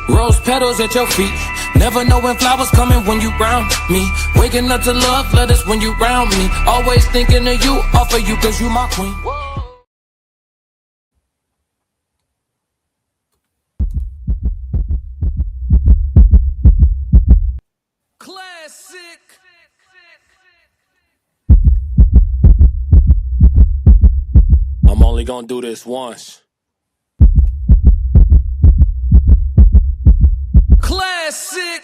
Rose petals at your feet. Never know when flowers coming when you round me. Waking up to love letters when you round me. Always thinking of you, offer you cause you my queen. Classic. I'm only gonna do this once. Classic.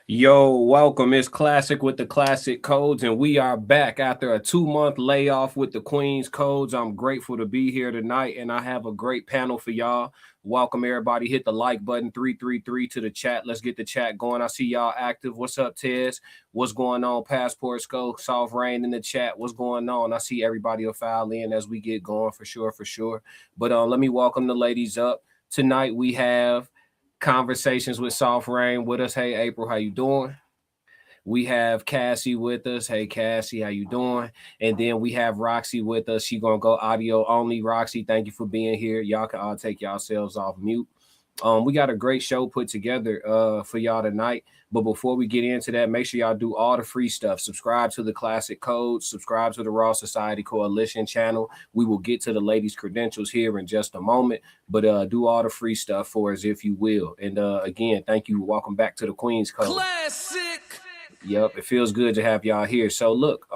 Yo, welcome. It's Classic with the Classic Codes, and we are back after a 2-month layoff with the Queen's Codes. I'm grateful to be here tonight, and I have a great panel for y'all. Welcome, everybody. Hit the like button, 333 to the chat. Let's get the chat going. I see y'all active. What's up, Tez? What's going on? Passport Scope, Soft Rain in the chat. What's going on? I see everybody will file in as we get going for sure. But let me welcome the ladies up. Tonight we have Conversations with Soft Rain with us. Hey, April, how you doing? We have Cassie with us. Hey, Cassie, how you doing? And then we have Roxy with us. She gonna go audio only. Roxy, thank you for being here. Y'all can all take yourselves off mute. We got a great show put together for y'all tonight. But before we get into that, make sure y'all do all the free stuff. Subscribe to the Classic Codes. Subscribe to the Raw Society Coalition channel. We will get to the ladies' credentials here in just a moment. But do all the free stuff for us, if you will. And again, thank you. Welcome back to the Queen's Code. Classic. Yep, it feels good to have y'all here. So look,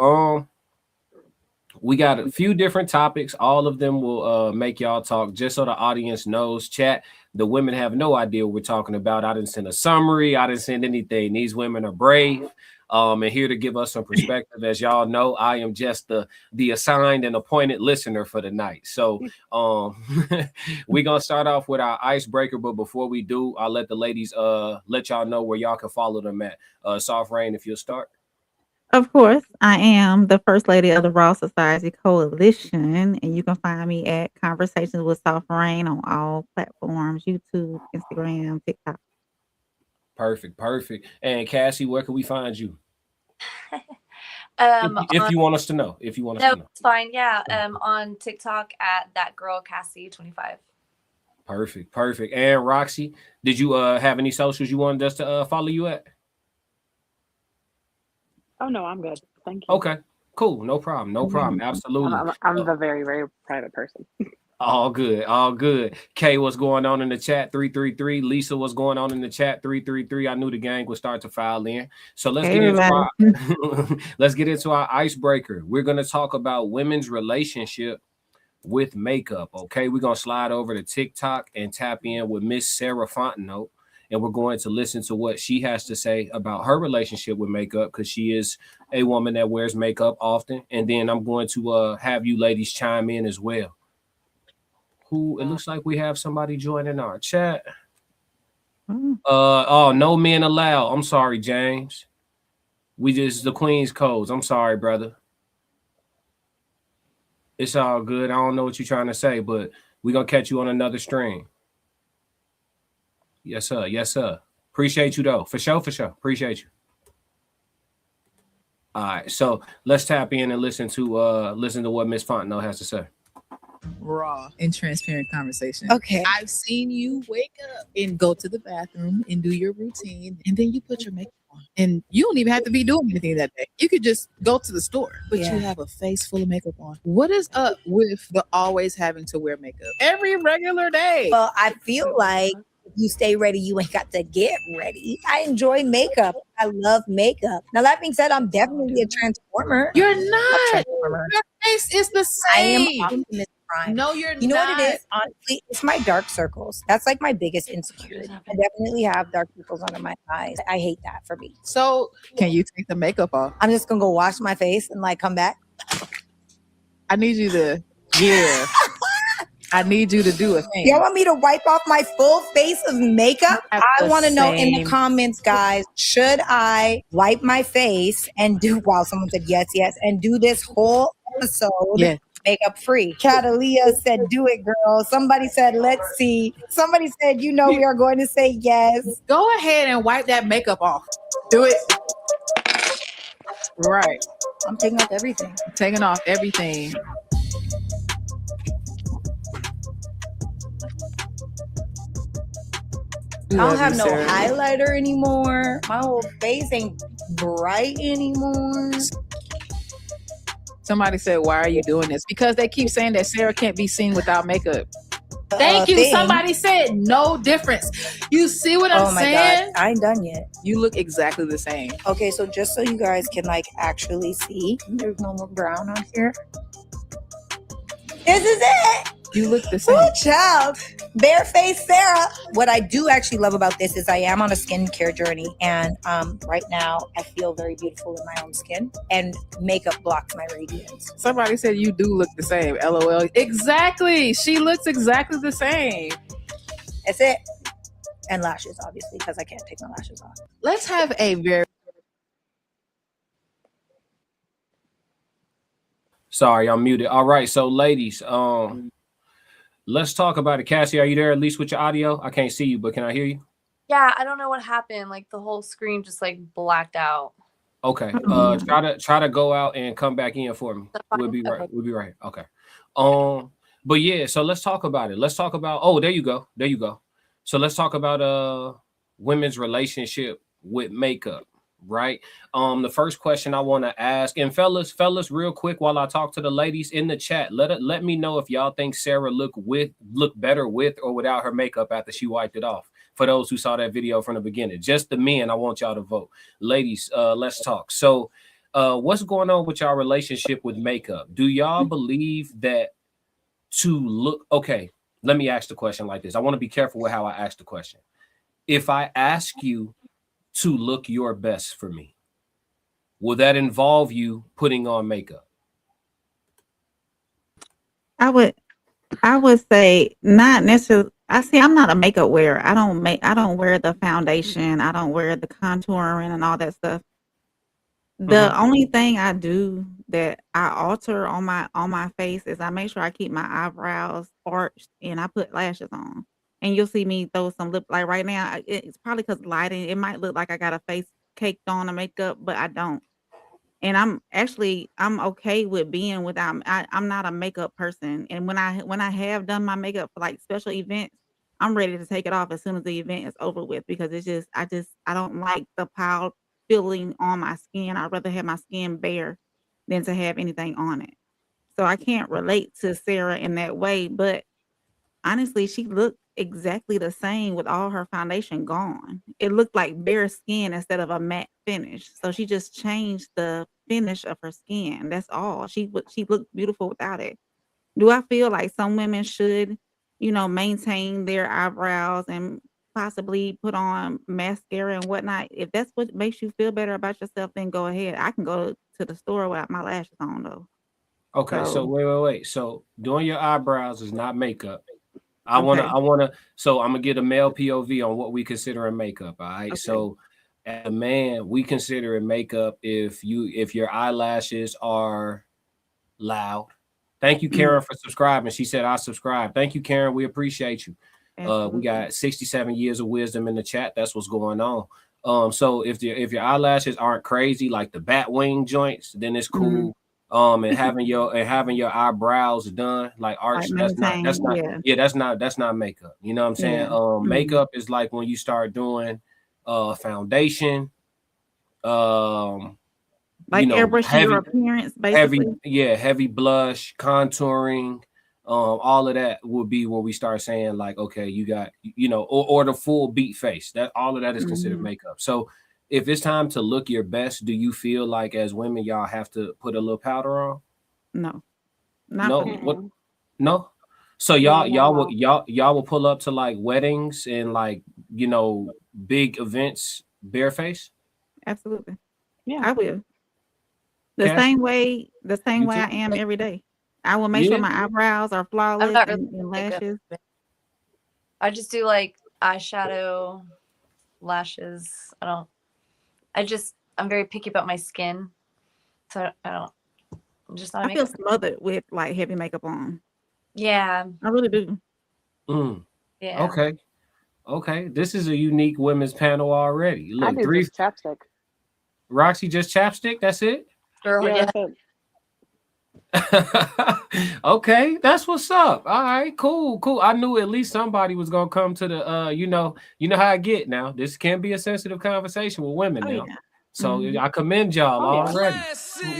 we got a few different topics. All of them will make y'all talk just so the audience knows. Chat, the women have no idea what we're talking about. I didn't send a summary. I didn't send anything. These women are brave and here to give us some perspective. As y'all know, I am just the assigned and appointed listener for the night. So we're going to start off with our icebreaker. But before we do, I'll let the ladies let y'all know where y'all can follow them at. Soft Rain, if you'll start. Of course, I am the First Lady of the Raw Society Coalition, and you can find me at Conversations with Soft Rain on all platforms, YouTube, Instagram, TikTok. Perfect. And Cassie, where can we find you? If you want us to know. If you want us to know. It's fine, yeah. On TikTok at that girl Cassie25. Perfect. And Roxy, did you have any socials you wanted us to follow you at? Oh no, I'm good. Thank you. Okay, cool. No problem. Absolutely. I'm a very, very private person. All good. Kay, what's going on in the chat? 333. Lisa, what's going on in the chat? 333. I knew the gang would start to file in. So let's get into our icebreaker. We're gonna talk about women's relationship with makeup. Okay, we're gonna slide over to TikTok and tap in with Miss Sarah Fontenot. And we're going to listen to what she has to say about her relationship with makeup, because she is a woman that wears makeup often. And then I'm going to have you ladies chime in as well. It looks like we have somebody joining our chat. No men allowed. I'm sorry, James. The Queen's Codes. I'm sorry, brother. It's all good. I don't know what you're trying to say, but we're going to catch you on another stream. Yes, sir. Appreciate you, though. For sure. Appreciate you. All right, so let's tap in and listen to what Miss Fontenot has to say. Raw and transparent conversation. Okay. I've seen you wake up and go to the bathroom and do your routine, and then you put your makeup on. And you don't even have to be doing anything that day. You could just go to the store, but you have a face full of makeup on. What is up with the always having to wear makeup every regular day? Well, I feel like if you stay ready, you ain't got to get ready. I enjoy makeup. I love makeup. Now, that being said, I'm definitely a transformer. You're not. Your face is the same. I am Optimus Prime. No, you're not. You know what it is? Honestly, it's my dark circles. That's like my biggest insecurity. I definitely have dark circles under my eyes. I hate that for me. So, can you take the makeup off? I'm just going to go wash my face and come back. I need you to, I need you to do a thing. Y'all want me to wipe off my full face of makeup? I want to know in the comments, guys, should I wipe my face and someone said yes, and do this whole episode makeup free? Catalia said, do it, girl. Somebody said, let's see. Somebody said, we are going to say yes. Go ahead and wipe that makeup off. Do it. Right. I'm taking off everything. Taking off everything. I don't have no highlighter anymore. My whole face ain't bright anymore. Somebody said, "Why are you doing this?" Because they keep saying that Sarah can't be seen without makeup. Thank you. Somebody said no difference. You see what I'm saying? God, I ain't done yet. You look exactly the same. Okay, so just so you guys can like actually see, there's no more brown on here. This is it. You look the same. Oh, child. Barefaced Sarah. What I do actually love about this is I am on a skincare journey, and right now I feel very beautiful in my own skin, and makeup blocks my radiance. Somebody said you do look the same. LOL. Exactly. She looks exactly the same. That's it. And lashes, obviously, because I can't take my lashes off. Let's have a very... Sorry, I'm muted. All right, so ladies, let's talk about it. Cassie, are you there at least with your audio? I can't see you, but can I hear you? Yeah, I don't know what happened. Like the whole screen just like blacked out. Okay. Try to go out and come back in for me. We'll be right. We'll be right. Okay. But yeah, so let's talk about it. Let's talk about there you go. There you go. So let's talk about women's relationship with makeup, right? The first question I want to ask, and fellas, real quick while I talk to the ladies in the chat, let me know if y'all think Sarah look better with or without her makeup after she wiped it off. For those who saw that video from the beginning, just the men, I want y'all to vote. Ladies, let's talk. So what's going on with y'all relationship with makeup? Do y'all believe that to look okay? Let me ask the question like this. I want to be careful with how I ask the question. If I ask you to look your best for me, will that involve you putting on makeup? I would say not necessarily. I'm not a makeup wearer. I don't wear the foundation. I don't wear the contouring and all that stuff. The only thing I do that I alter on my face is I make sure I keep my eyebrows arched and I put lashes on. And you'll see me throw some lip, like right now, it's probably because lighting, it might look like I got a face caked on a makeup, but I don't. And I'm okay with being without, I'm not a makeup person. And when I have done my makeup for like special events, I'm ready to take it off as soon as the event is over with, because it's just, I don't like the pile feeling on my skin. I'd rather have my skin bare than to have anything on it. So I can't relate to Sarah in that way, but honestly, she looked exactly the same with all her foundation gone. It looked like bare skin instead of a matte finish. So she just changed the finish of her skin. That's all. She looked beautiful without it. Do I feel like some women should, maintain their eyebrows and possibly put on mascara and whatnot? If that's what makes you feel better about yourself, then go ahead. I can go to the store without my lashes on though. Okay, so wait. So doing your eyebrows is not makeup. So I'm gonna get a male POV on what we consider a makeup. All right. Okay. So as a man, we consider it makeup if your eyelashes are loud. Thank you, Karen, for subscribing. She said I subscribe. Thank you, Karen. We appreciate you. We got 67 years of wisdom in the chat. That's what's going on. So if your eyelashes aren't crazy like the bat wing joints, then it's cool. And having your eyebrows done like arch, that's not makeup. You know what I'm saying? Makeup is like when you start doing foundation, airbrushing your appearance, basically. Heavy blush, contouring, all of that will be where we start saying like, okay, you got, or the full beat face. That all of that is considered makeup. So if it's time to look your best, do you feel like as women y'all have to put a little powder on? No. No. So y'all will pull up to like weddings and like, big events bareface? Absolutely. Yeah. I will. The same way I am every day. I will make sure my eyebrows are flawless and lashes. I just do like eyeshadow, lashes. I'm very picky about my skin. So I'm just not. I feel smothered with like heavy makeup on. Yeah. I really do. Yeah. Okay. This is a unique women's panel already. Look, I do just chapstick. Roxy, just chapstick. That's it. Girl, yeah. That's it. Okay, that's what's up. All right, cool. I knew at least somebody was gonna come to the you know how I get now. This can be a sensitive conversation with women Oh now. yeah. So Mhm. I commend y'all Oh, yeah. already.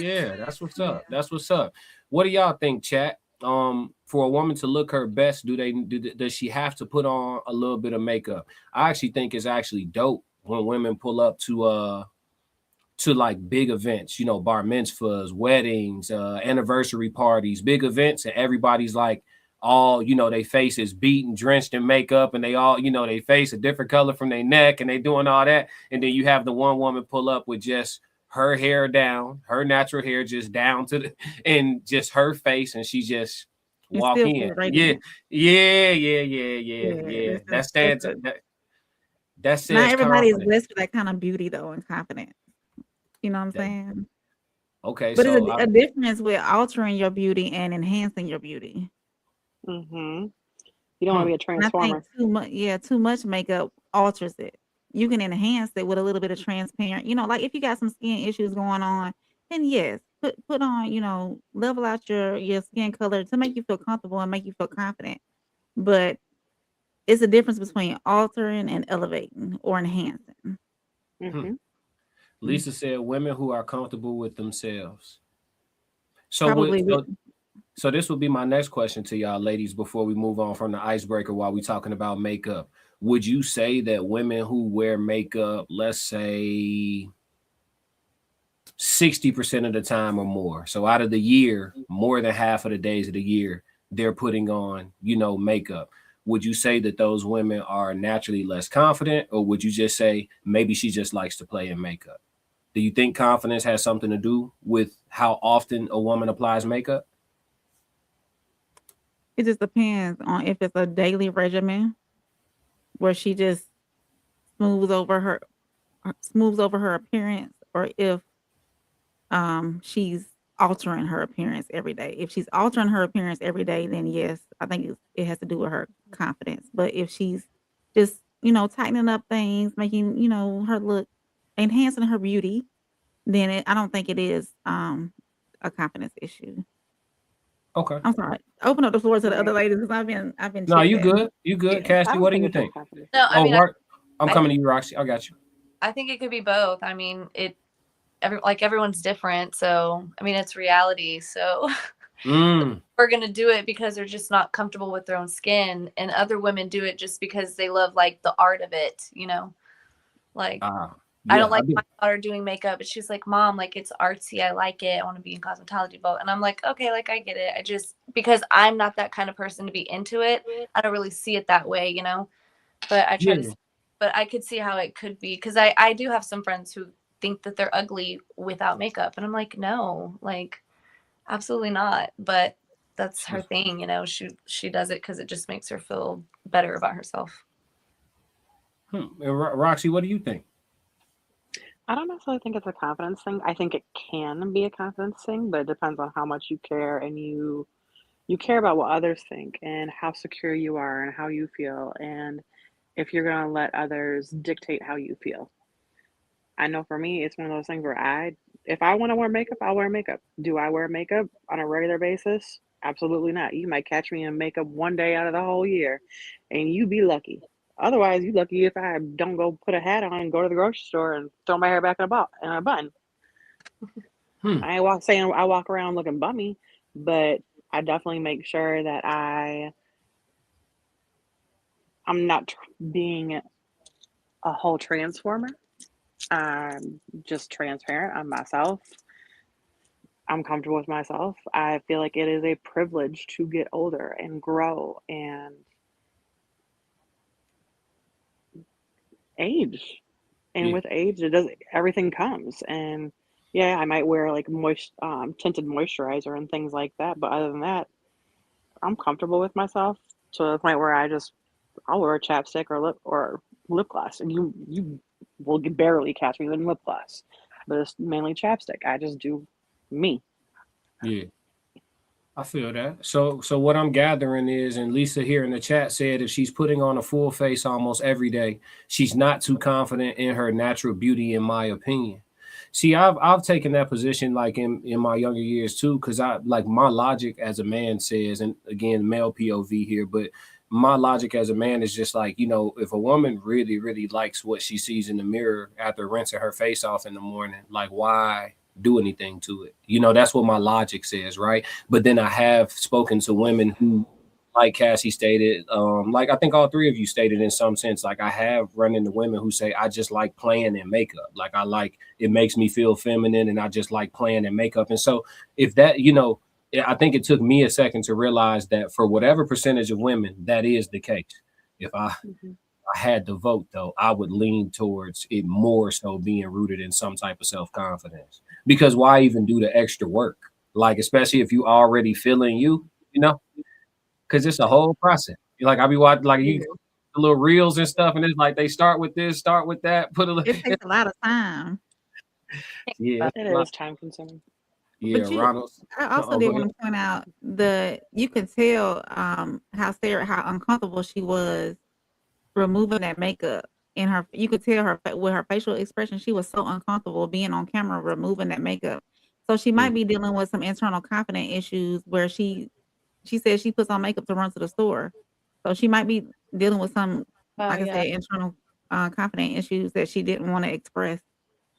Yeah, that's what's up. That's what's up. What do y'all think, chat? For a woman to look her best, does she have to put on a little bit of makeup? I actually think it's actually dope when women pull up to like big events, you know, bar mitzvahs, weddings, anniversary parties, big events, and everybody's like all, you know, they face is beaten, drenched in makeup, and they all, you know, they face a different color from their neck, and they doing all that. And then you have the one woman pull up with just her hair down, her natural hair just down to the and just her face, and she just You walk still in. feel Yeah, radiant. yeah. This That is that's stands a that not says everybody is confidence. blessed with that kind of beauty though and confidence. You know what I'm That, saying? okay, But so it's a difference with altering your beauty and enhancing your beauty. Mm-hmm. You don't want to be a And I think transformer. too much makeup alters it. You can enhance it with a little bit of transparent, like if you got some skin issues going on, then yes, put on, level out your skin color to make you feel comfortable and make you feel confident. But it's a difference between altering and elevating or enhancing. hmm. Mm-hmm. Lisa said women who are comfortable with themselves. So what Probably with so this will be my next question to y'all ladies before we move on from the icebreaker while we talking about makeup. Would you say that women who wear makeup, let's say 60% of the time or more, so out of the year, more than half of the days of the year, they're putting on, you know, makeup. Would you say that those women are naturally less confident, or would you just say maybe she just likes to play in makeup? Do you think confidence has something to do with how often a woman applies makeup? it just depends on if it's a daily regimen where she just smooths over her smooths over her appearance or if she's altering her appearance every day. If she's altering her appearance every day, then yes, I think it has to do with her confidence. But if she's just, tightening up things, making, her look, enhancing her beauty, then I don't think it is a confidence issue. Okay. I'm sorry. Open up the floor to the other Right. ladies because I've been No, chit you chatting. good. You good. Yeah. I Cassie, don't what do think you it's a think? confidence. No, I Oh, mean, Mark, I'm I coming to you, Roxy. I got you. I think it could be both. I mean, everyone's different, so I mean, it's reality. So Mm. we're gonna do it because they're just not comfortable with their own skin, and other women do it just because they love like the art of it. Like I Yeah, don't I like my do. daughter doing makeup, but she's like, "Mom, like it's artsy. I like it. I want to be in cosmetology." But and I'm like, "Okay, like I get it. I just because I'm not that kind of person to be into it, I don't really see it that way. But I try to, Yeah. but I could see how it could be because I do have some friends who think that they're ugly without makeup, and I'm like, no, like absolutely not. But that's her thing. She does it because it just makes her feel better about herself. And Roxy, what do you think? I don't necessarily think it's a confidence thing. I think it can be a confidence thing, but it depends on how much you care and you care about what others think and how secure you are and how you feel and if you're going to let others dictate how you feel. I know for me, it's one of those things where if I want to wear makeup, I'll wear makeup. Do I wear makeup on a regular basis? Absolutely not. You might catch me in makeup one day out of the whole year, and you be lucky. Otherwise, you lucky if I don't go put a hat on and go to the grocery store and throw my hair back in a bun. Hmm. I ain't saying I walk around looking bummy, but I definitely make sure that I'm not being a whole transformer. I'm just transparent. I'm myself. I'm comfortable with myself. I feel like it is a privilege to get older and grow and age. And Yeah. with age, it does everything comes. And yeah, I might wear like tinted moisturizer and things like that. But other than that, I'm comfortable with myself to the point where I'll wear a chapstick or lip gloss, and you will barely catch me in lip gloss. But it's mainly chapstick. I just do me. Yeah. I feel that. So what I'm gathering is, and Lisa here in the chat said if she's putting on a full face almost every day, she's not too confident in her natural beauty, in my opinion. See, I've taken that position like in my younger years too, because I like my logic as a man says, and again, male POV here, but my logic as a man is just like, if a woman really, really likes what she sees in the mirror after rinsing her face off in the morning, like why do anything to it? That's what my logic says, right? But then I have spoken to women who, like Cassie stated, like I think all three of you stated in some sense, like I have run into women who say, I just like playing in makeup. Like it makes me feel feminine and I just like playing in makeup. And so if that, I think it took me a second to realize that for whatever percentage of women, that is the case. If I had to vote though, I would lean towards it more so being rooted in some type of self-confidence, because why even do the extra work? Like, especially if you already feeling because it's a whole process. Like I be watching, like the little reels and stuff, and it's like they start with this, start with that, It takes a lot of time. Yeah, it is time consuming. Yeah, Ronald. I also did want to point out you can tell how uncomfortable she was removing that makeup in her. You could tell her with her facial expression, she was so uncomfortable being on camera removing that makeup. So she might be dealing with some internal confidence issues where she says she puts on makeup to run to the store. So she might be dealing with some, I said, internal confidence issues that she didn't want to express,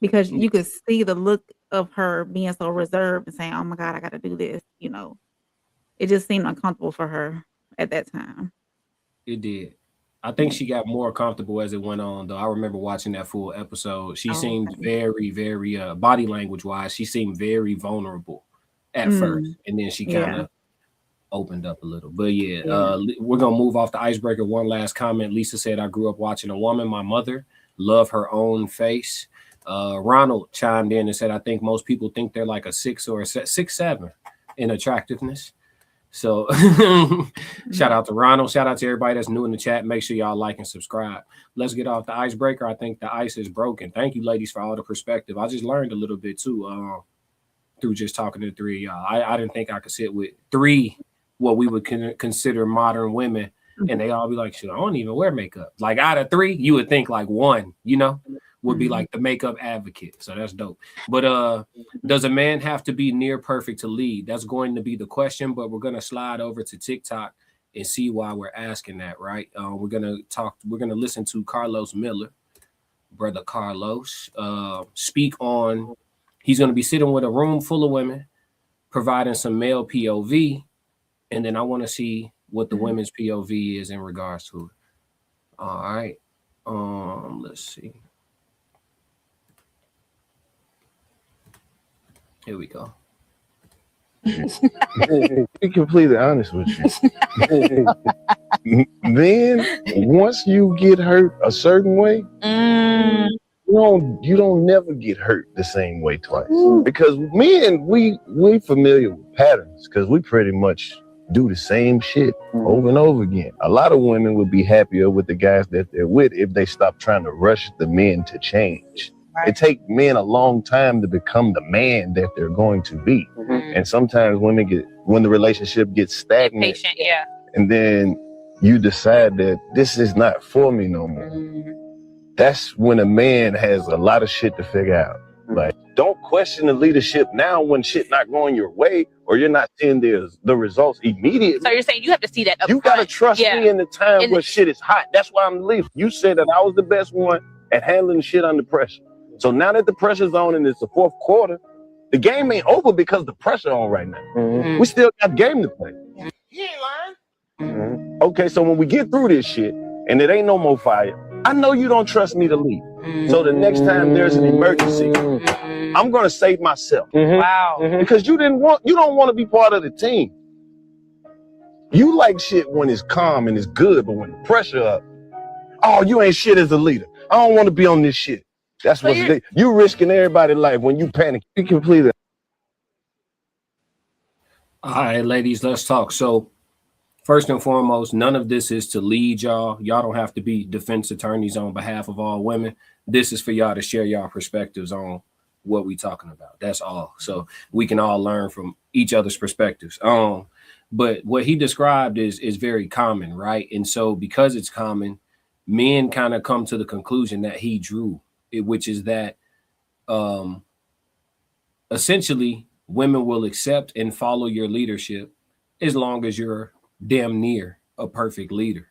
because you could see the look of her being so reserved and saying, oh my God, I got to do this. It just seemed uncomfortable for her at that time. It did. I think she got more comfortable as it went on, though. I remember watching that full episode. She seemed very, very, body language wise, she seemed very vulnerable at first. And then she kind of opened up a little. But we're gonna move off the icebreaker. One last comment. Lisa said, I grew up watching a woman, my mother, love her own face. Ronald chimed in and said, I think most people think they're like a 6 or a 6'7" in attractiveness. So shout out to Ronald, shout out to everybody that's new in the chat. Make sure y'all like and subscribe. Let's get off the icebreaker. I think the ice is broken. Thank you, ladies, for all the perspective. I just learned a little bit too through just talking to the three of y'all. I didn't think I could sit with three what we would consider modern women, and they all be like, shit, I don't even wear makeup. Like out of three, you would think like one, would be like the makeup advocate. So that's dope. But does a man have to be near perfect to lead? That's going to be the question, but we're going to slide over to TikTok and see why we're asking that, right? We're going to listen to Carlos Miller, brother Carlos, speak on, he's going to be sitting with a room full of women, providing some male POV, and then I want to see what the women's POV is in regards to it. All right. Let's see. Here we go. Be completely honest with you. Then once you get hurt a certain way, you don't never get hurt the same way twice. Because men, we familiar with patterns, because we pretty much do the same shit over and over again. A lot of women would be happier with the guys that they're with if they stop trying to rush the men to change. Right. It takes men a long time to become the man that they're going to be. And sometimes when the relationship gets stagnant, patient, and then you decide that this is not for me no more. That's when a man has a lot of shit to figure out. Like, don't question the leadership now when shit not going your way or you're not seeing the results immediately. So you're saying you have to see that up You front. gotta trust me in the time where shit is hot. That's why I'm leaving. You said that I was the best one at handling shit under pressure. So now that the pressure's on and it's the fourth quarter, the game ain't over because the pressure on right now. We still got game to play. You ain't lying. Okay, so when we get through this shit and it ain't no more fire, I know you don't trust me to lead. So the next time there's an emergency, I'm gonna save myself. Wow. Because you don't want to be part of the team. You like shit when it's calm and it's good, but when the pressure up, oh, you ain't shit as a leader. I don't want to be on this shit. That's what you risking everybody's life when you panic. You completely. All right, ladies, let's talk. So first and foremost, none of this is to lead y'all. Y'all don't have to be defense attorneys on behalf of all women. This is for y'all to share y'all perspectives on what we talking about. That's all. So we can all learn from each other's perspectives. But what he described is very common, right? And so because it's common, men kind of come to the conclusion that he drew, which is that essentially women will accept and follow your leadership as long as you're damn near a perfect leader.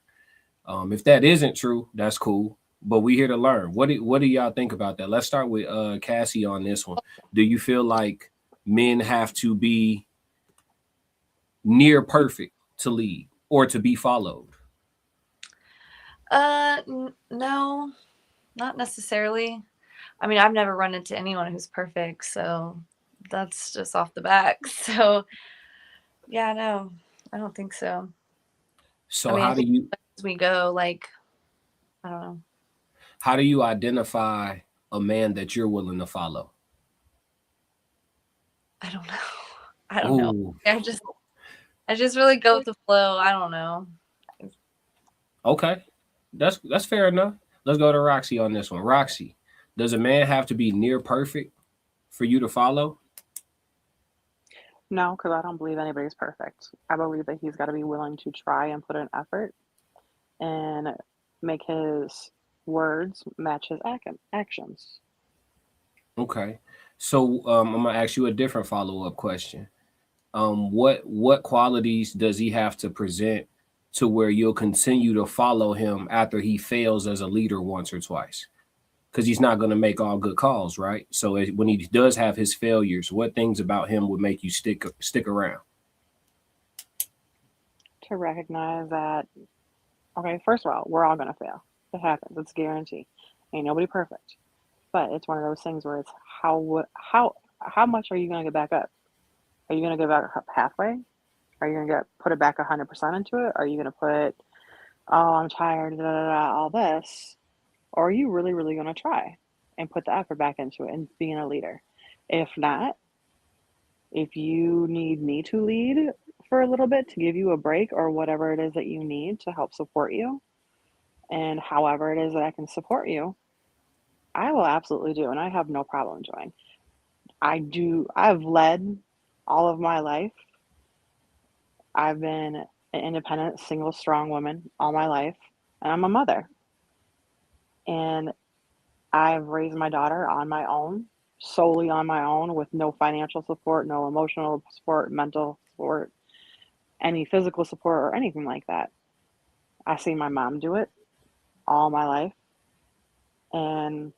If that isn't true, that's cool. But we here to learn. What do y'all think about that? Let's start with Cassie on this one. Do you feel like men have to be near perfect to lead or to be followed? No, not necessarily. I mean, I've never run into anyone who's perfect, so that's just off the back. So yeah, no, I don't think so. So I mean, how do you as we go, like, I don't know. how do you identify a man that you're willing to follow? I don't know. I don't know. Ooh. I just really go with the flow. I don't know. Okay. That's fair enough. Let's go to Roxy on this one. Roxy, does a man have to be near perfect for you to follow? No, because I don't believe anybody's perfect. I believe that he's got to be willing to try and put an effort and make his words match his actions. Okay. So I'm gonna ask you a different follow-up question. What qualities does he have to present to where you'll continue to follow him after he fails as a leader once or twice? Because he's not going to make all good calls, right? So when he does have his failures, what things about him would make you stick around? To recognize that, okay, first of all, we're all going to fail. It happens. It's a guarantee. Ain't nobody perfect. But it's one of those things where it's how much are you going to get back up? Are you going to get back up halfway? Are you going to put it back 100% into it? Are you going to put, oh, I'm tired, all this? Or are you really, really going to try and put the effort back into it and being a leader? If not, if you need me to lead for a little bit to give you a break or whatever it is that you need to help support you, and however it is that I can support you, I will absolutely do, and I have no problem doing. I've led all of my life. I've been an independent, single, strong woman all my life, and I'm a mother. And I've raised my daughter on my own, solely on my own, with no financial support, no emotional support, mental support, any physical support, or anything like that. I see my mom do it all my life. And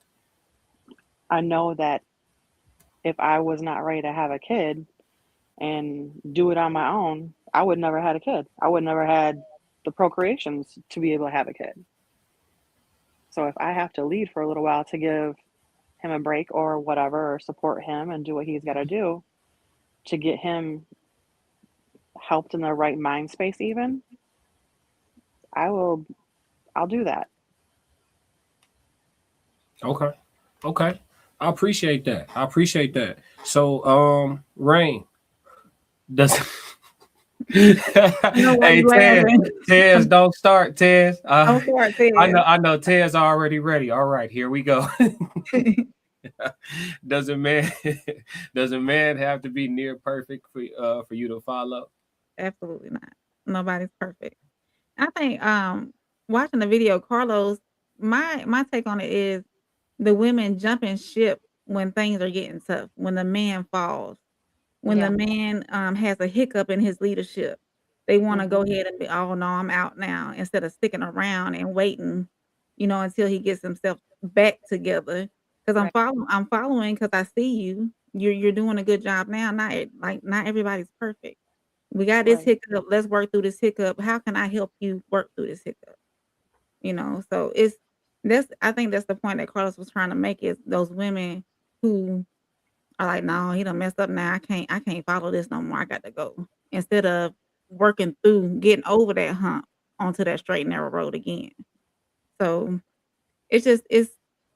I know that if I was not ready to have a kid and do it on my own, I would never had a kid. I would never had the procreations to be able to have a kid. So if I have to lead for a little while to give him a break or whatever, or support him and do what he's got to do to get him helped in the right mind space, even, I'll do that. Okay. I appreciate that. So Rain, does hey Tez, don't start, Tez. Don't start, Tez. I know Tez already ready. All right, here we go. Does a man have to be near perfect for you to follow? Absolutely not. Nobody's perfect. I think watching the video, Carlos, my take on it is the women jumping ship when things are getting tough, when the man falls, when the man has a hiccup in his leadership. They want to go ahead and be, oh no, I'm out now, instead of sticking around and waiting, until he gets himself back together. Because I'm following because I see you. You're doing a good job now. Not everybody's perfect. We got this hiccup. Let's work through this hiccup. How can I help you work through this hiccup? So I think that's the point that Carlos was trying to make, is those women who are like, no, he done messed up now. I can't follow this no more. I got to go. Instead of working through, getting over that hump onto that straight and narrow road again. So it's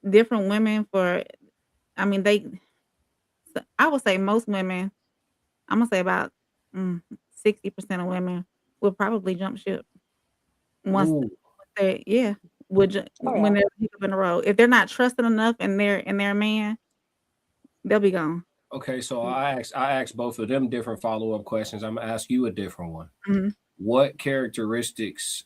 different women I would say most women, I'm gonna say about 60% of women will probably jump ship once they when they're deep up in the road. If they're not trusting enough in their man, they'll be gone. Okay, so I asked both of them different follow-up questions. I'm gonna ask you a different one. Mhm. What characteristics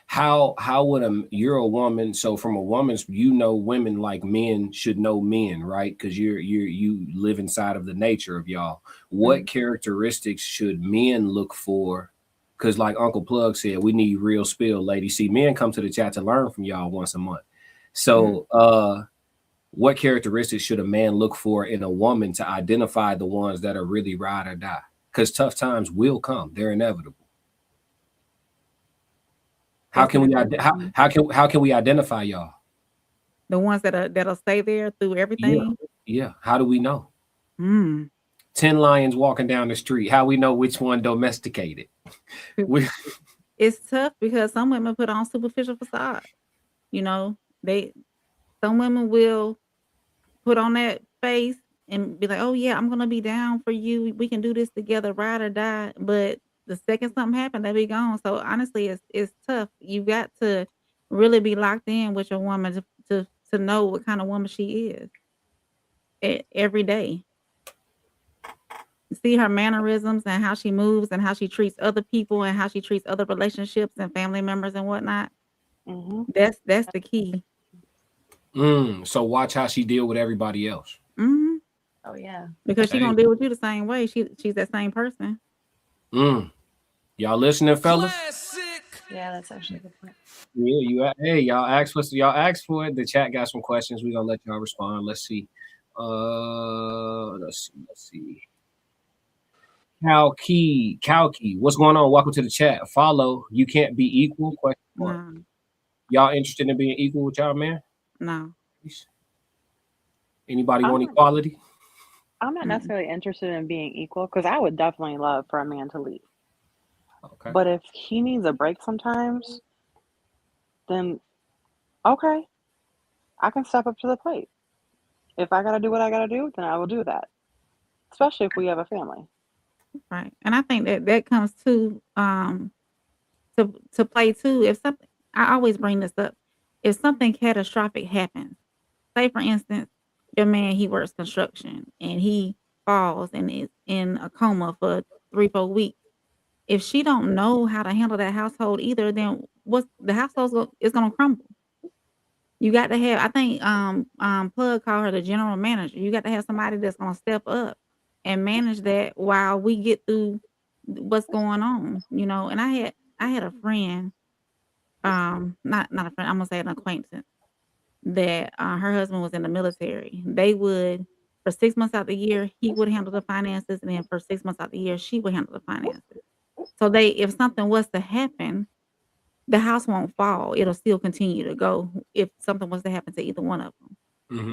How would you're a woman, so from a woman's, women like men should know men, right? Because you live inside of the nature of y'all. What characteristics should men look for? Because like Uncle Plug said, we need real spill, ladies. See, men come to the chat to learn from y'all once a month. So what characteristics should a man look for in a woman to identify the ones that are really ride or die? Because tough times will come; they're inevitable. How can we how can we identify y'all? The ones that'll stay there through everything. Yeah. How do we know? 10 lions walking down the street. How we know which one domesticated? It's tough because some women put on superficial facade. Some women will put on that face and be like, "Oh yeah, I'm gonna be down for you. We can do this together, ride or die." But the second something happened, they be gone. So honestly, it's tough. You got to really be locked in with your woman to know what kind of woman she is every day. See her mannerisms and how she moves and how she treats other people and how she treats other relationships and family members and whatnot. That's the key. So watch how she deal with everybody else. Oh yeah, because she's gonna deal with you the same way. She's that same person. Y'all listening, fellas? Yeah, that's actually a good point. Yeah, y'all asked for it. The chat got some questions. We're gonna let y'all respond. Let's see. Let's see. Kalki, what's going on? Welcome to the chat. Follow. You can't be equal? Question mark. No. Y'all interested in being equal with y'all, man? No. Anybody want equality? I'm not necessarily interested in being equal because I would definitely love for a man to lead. Okay. But if he needs a break sometimes, then okay, I can step up to the plate. If I gotta do what I gotta do, then I will do that. Especially if we have a family. Right. And I think that comes to play too. If something, I always bring this up. If something catastrophic happens, say for instance, your man, he works construction and he falls and is in a coma for 3-4 weeks. If she don't know how to handle that household either, then the household is gonna crumble. You got to have, I think Plug called her the general manager. You got to have somebody that's gonna step up and manage that while we get through what's going on, And I had a friend, not a friend, I'm gonna say an acquaintance, that her husband was in the military. They would, for 6 months out the year, he would handle the finances, and then for 6 months out the year, she would handle the finances. So if something was to happen, the house won't fall. It'll still continue to go if something was to happen to either one of them.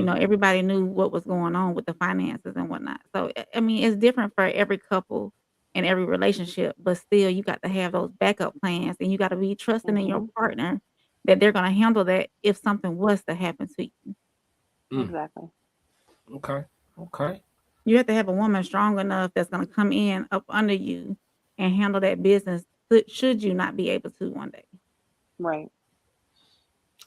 Everybody knew what was going on with the finances and whatnot. So, I mean, it's different for every couple and every relationship, but still you got to have those backup plans and you got to be trusting in your partner that they're going to handle that if something was to happen to you. Exactly. Okay. You have to have a woman strong enough that's going to come in up under you and handle that business should you not be able to one day. Right.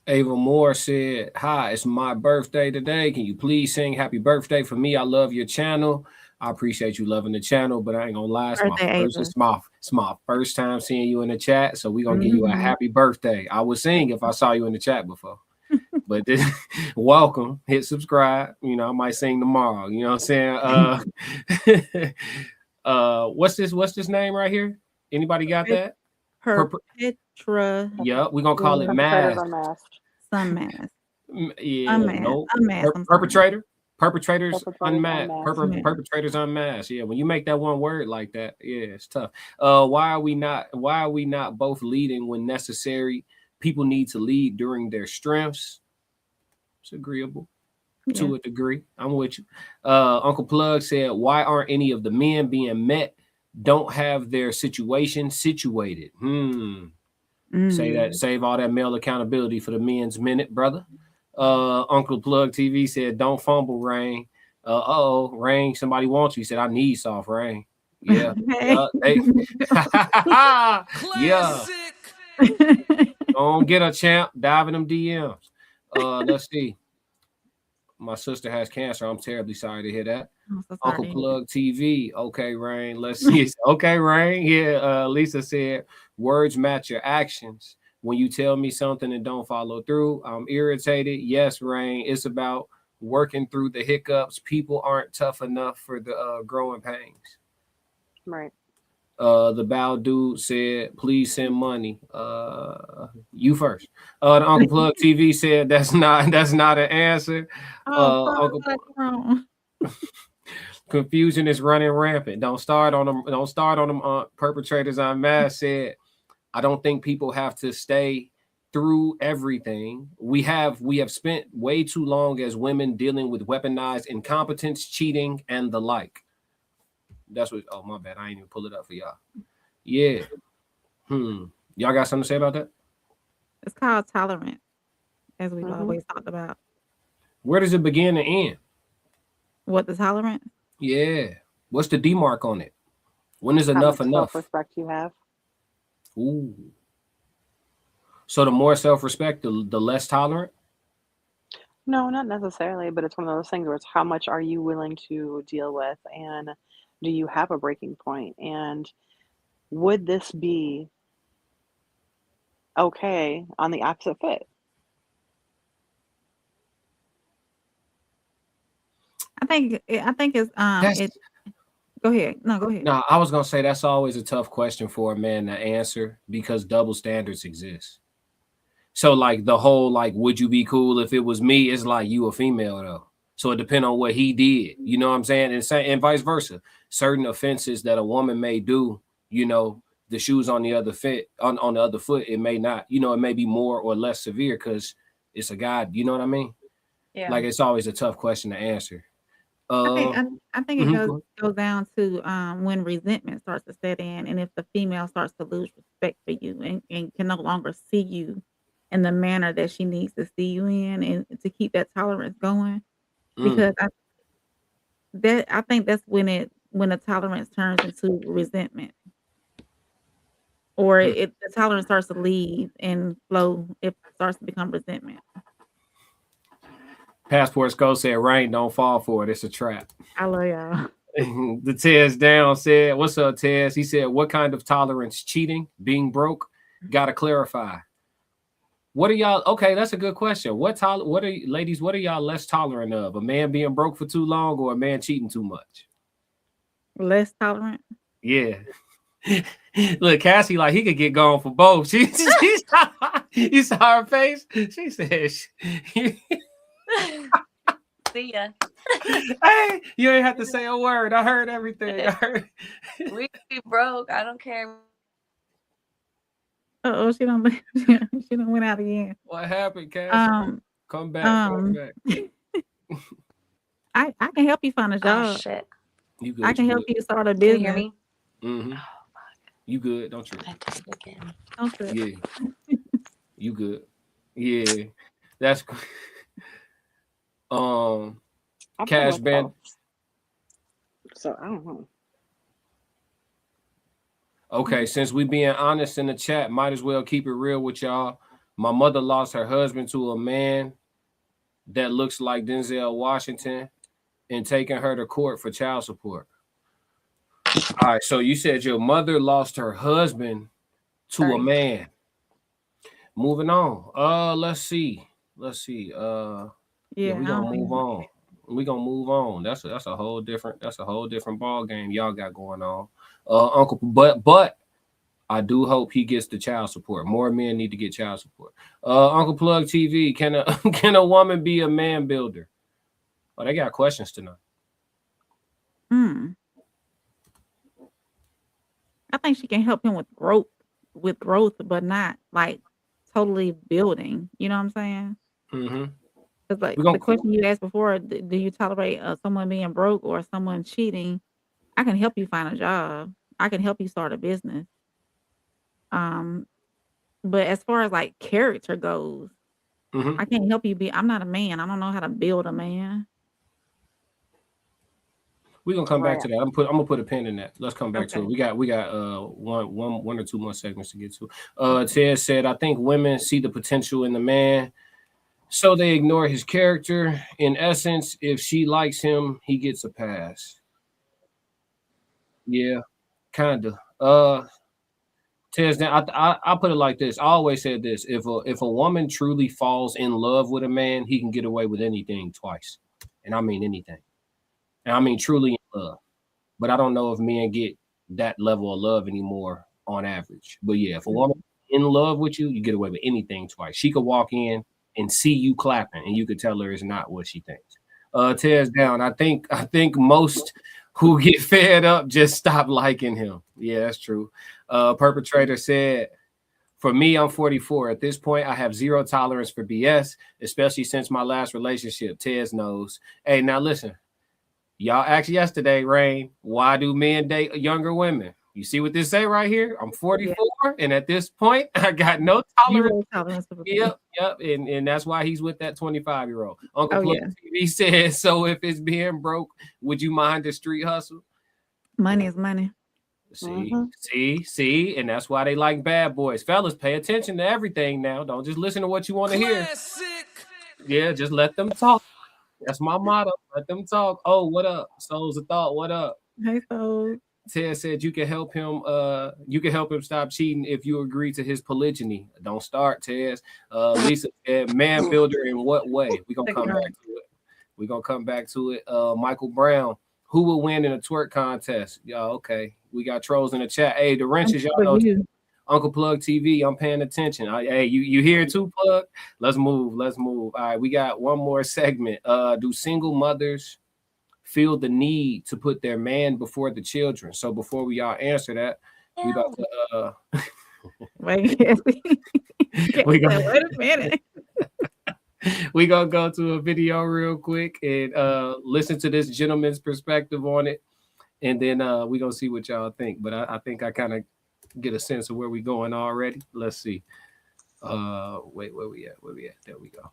Ava Moore said, "Hi, it's my birthday today. Can you please sing happy birthday for me? I love your channel. I appreciate you loving the channel, but I ain't gonna lie, it's my first time seeing you in the chat, so we're gonna give you a happy birthday. I would sing if I saw you in the chat before. But welcome, hit subscribe. I might sing tomorrow. You know what I'm saying? What's this name right here? Anybody got that? Petra. Yeah, we're gonna call it mask. Some mask. Yeah, no. Perpetrators unmasked. Perpetrators unmasked. Yeah, when you make that one word like that, yeah, it's tough. Why are we not both leading when necessary? People need to lead during their strengths. It's agreeable to a degree. I'm with you. Uncle Plug said, "Why aren't any of the men being met? Don't have their situation situated." Save all that male accountability for the men's minute, brother. Uncle Plug TV said, "Don't fumble, Rain." Rain, somebody wants you. He said, "I need soft Rain." Yeah. Yeah. Don't get a champ. Dive in them DMs. Let's see. My sister has cancer. I'm terribly sorry to hear that. Uncle Plug TV. Okay, Rain. Let's see. Okay, Rain. Yeah. Lisa said, "Words match your actions. When you tell me something and don't follow through, I'm irritated. Yes, Rain, it's about working through the hiccups. People aren't tough enough for the growing pains. Right. The bow dude said, please send money. You first. The Uncle Plug TV said that's not an answer. Uncle Confusion is running rampant. Don't start on them. Don't start on them. Perpetrators on mass said, I don't think people have to stay through everything. We have spent way too long as women dealing with weaponized incompetence, cheating, and the like. That's what. Oh, my bad. I ain't even pull it up for y'all. Yeah. Y'all got something to say about that? It's called tolerance, as we've always talked about. Where does it begin and end? What, the tolerance? Yeah. What's the demark on it? When is How enough much enough? self-respect you have. Ooh. So the more self-respect, the less tolerant? No, not necessarily, but it's one of those things where it's how much are you willing to deal with, and do you have a breaking point? And would this be okay on the opposite foot? I think it's go ahead. No, go ahead. No, I was gonna say that's always a tough question for a man to answer because double standards exist. So like the whole like, would you be cool if it was me? It's like you a female though. So it depends on what he did. You know what I'm saying? And vice versa. Certain offenses that a woman may do, you know, the shoes on the other on the other foot, it may not, you know, it may be more or less severe because it's a guy. You know what I mean? Yeah. Like it's always a tough question to answer. I think it goes down to when resentment starts to set in, and if the female starts to lose respect for you and can no longer see you in the manner that she needs to see you in, and to keep that tolerance going, because I think that's when the tolerance turns into resentment, or the tolerance starts to leave and flow. It starts to become resentment. Passport Skull said, Rain, don't fall for it. It's a trap. I love y'all. The Tez down said, what's up, Tez? He said, what kind of tolerance? Cheating? Being broke? Gotta clarify. What are y'all? Okay, that's a good question. What are ladies, what are y'all less tolerant of? A man being broke for too long or a man cheating too much? Less tolerant? Yeah. Look, Cassie, like he could get gone for both. You saw her face? She said, See ya. Hey, you ain't have to say a word. I heard everything. We broke. I don't care. Oh, she don't went out again. What happened, Cassie? Come back. I can help you find a job. Oh shit. You good? I can help you start a Can business. you hear me? Mm-hmm. Oh fuck. You good? Don't you? I did it again. Don't trip. Yeah. You good? Yeah. That's Cash Band. So I don't know. Okay, since we being honest in the chat, might as well keep it real with y'all. My mother lost her husband to a man that looks like Denzel Washington and taking her to court for child support. All right, so you said your mother lost her husband to a man. Moving on. Let's see. Yeah, we're gonna move on. We're gonna move on. That's a whole different ball game y'all got going on. Uncle, but I do hope he gets the child support. More men need to get child support. Uncle Plug TV, can a woman be a man builder? Oh, they got questions tonight. I think she can help him with growth, but not like totally building. You know what I'm saying? Mm-hmm. Because like the question you asked before, do you tolerate someone being broke or someone cheating? I can help you find a job. I can help you start a business. But as far as like character goes, I can't help you I'm not a man. I don't know how to build a man. We're gonna come back to that. I'm gonna put a pin in that. Let's come back to it. We got one or two more segments to get to. Ted said, I think women see the potential in the man, so they ignore his character. In essence, if she likes him, he gets a pass. Yeah, kinda. Tez, I put it like this. I always said this: if a woman truly falls in love with a man, he can get away with anything twice, and I mean anything, and I mean truly in love. But I don't know if men get that level of love anymore on average. But yeah, if a woman in love with you, you get away with anything twice. She could walk in and see you clapping, and you could tell her it's not what she thinks. Tears down. I think most who get fed up just stop liking him. Yeah, that's true. Perpetrator said, for me, I'm 44. At this point, I have zero tolerance for BS, especially since my last relationship. Tez knows. Hey, now listen. Y'all asked yesterday, Rain, why do men date younger women? You see what this say right here? I'm 44, and at this point, I got no tolerance. Yep. And that's why he's with that 25-year-old. Uncle Plug TV says, so if it's being broke, would you mind the street hustle? Money is money. See, and that's why they like bad boys. Fellas, pay attention to everything now. Don't just listen to what you want to hear. Yeah, just let them talk. That's my motto. Let them talk. Oh, what up? Souls of Thought, what up? Hey, Souls. Ted said you can help him. You can help him stop cheating if you agree to his polygyny. Don't start, Ted. Lisa said, man builder in what way? We're gonna come back to it. Michael Brown, who will win in a twerk contest? Y'all, okay. We got trolls in the chat. Hey, the wrenches, y'all know. Uncle Plug TV, I'm paying attention. Hey, you here too, Plug? Let's move. All right, we got one more segment. Do single mothers feel the need to put their man before the children? So before we all answer that, we about to wait a minute. We gonna go to a video real quick and listen to this gentleman's perspective on it, and then we gonna see what y'all think. But I think I kind of get a sense of where we going already. Let's see. Wait, where we at? There we go.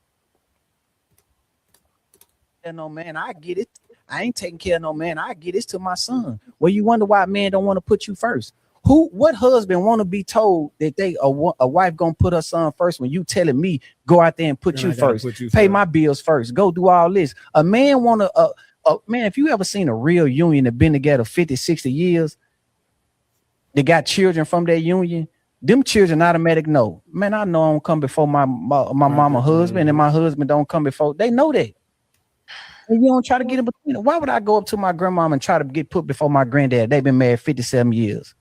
No man, I get it. I ain't taking care of no man. I get this to my son. Well, you wonder why men don't want to put you first. What husband want to be told that a wife gonna put her son first when you telling me go out there and put you first, pay my bills first, go do all this? A man want to man, if you ever seen a real union that been together 50, 60 years, they got children from their union, them children automatic know. Man, I know I don't come before my mama husband, and my husband don't come before. They know that. And you don't try to get in between. Why would I go up to my grandmama and try to get put before my granddad? They've been married 57 years.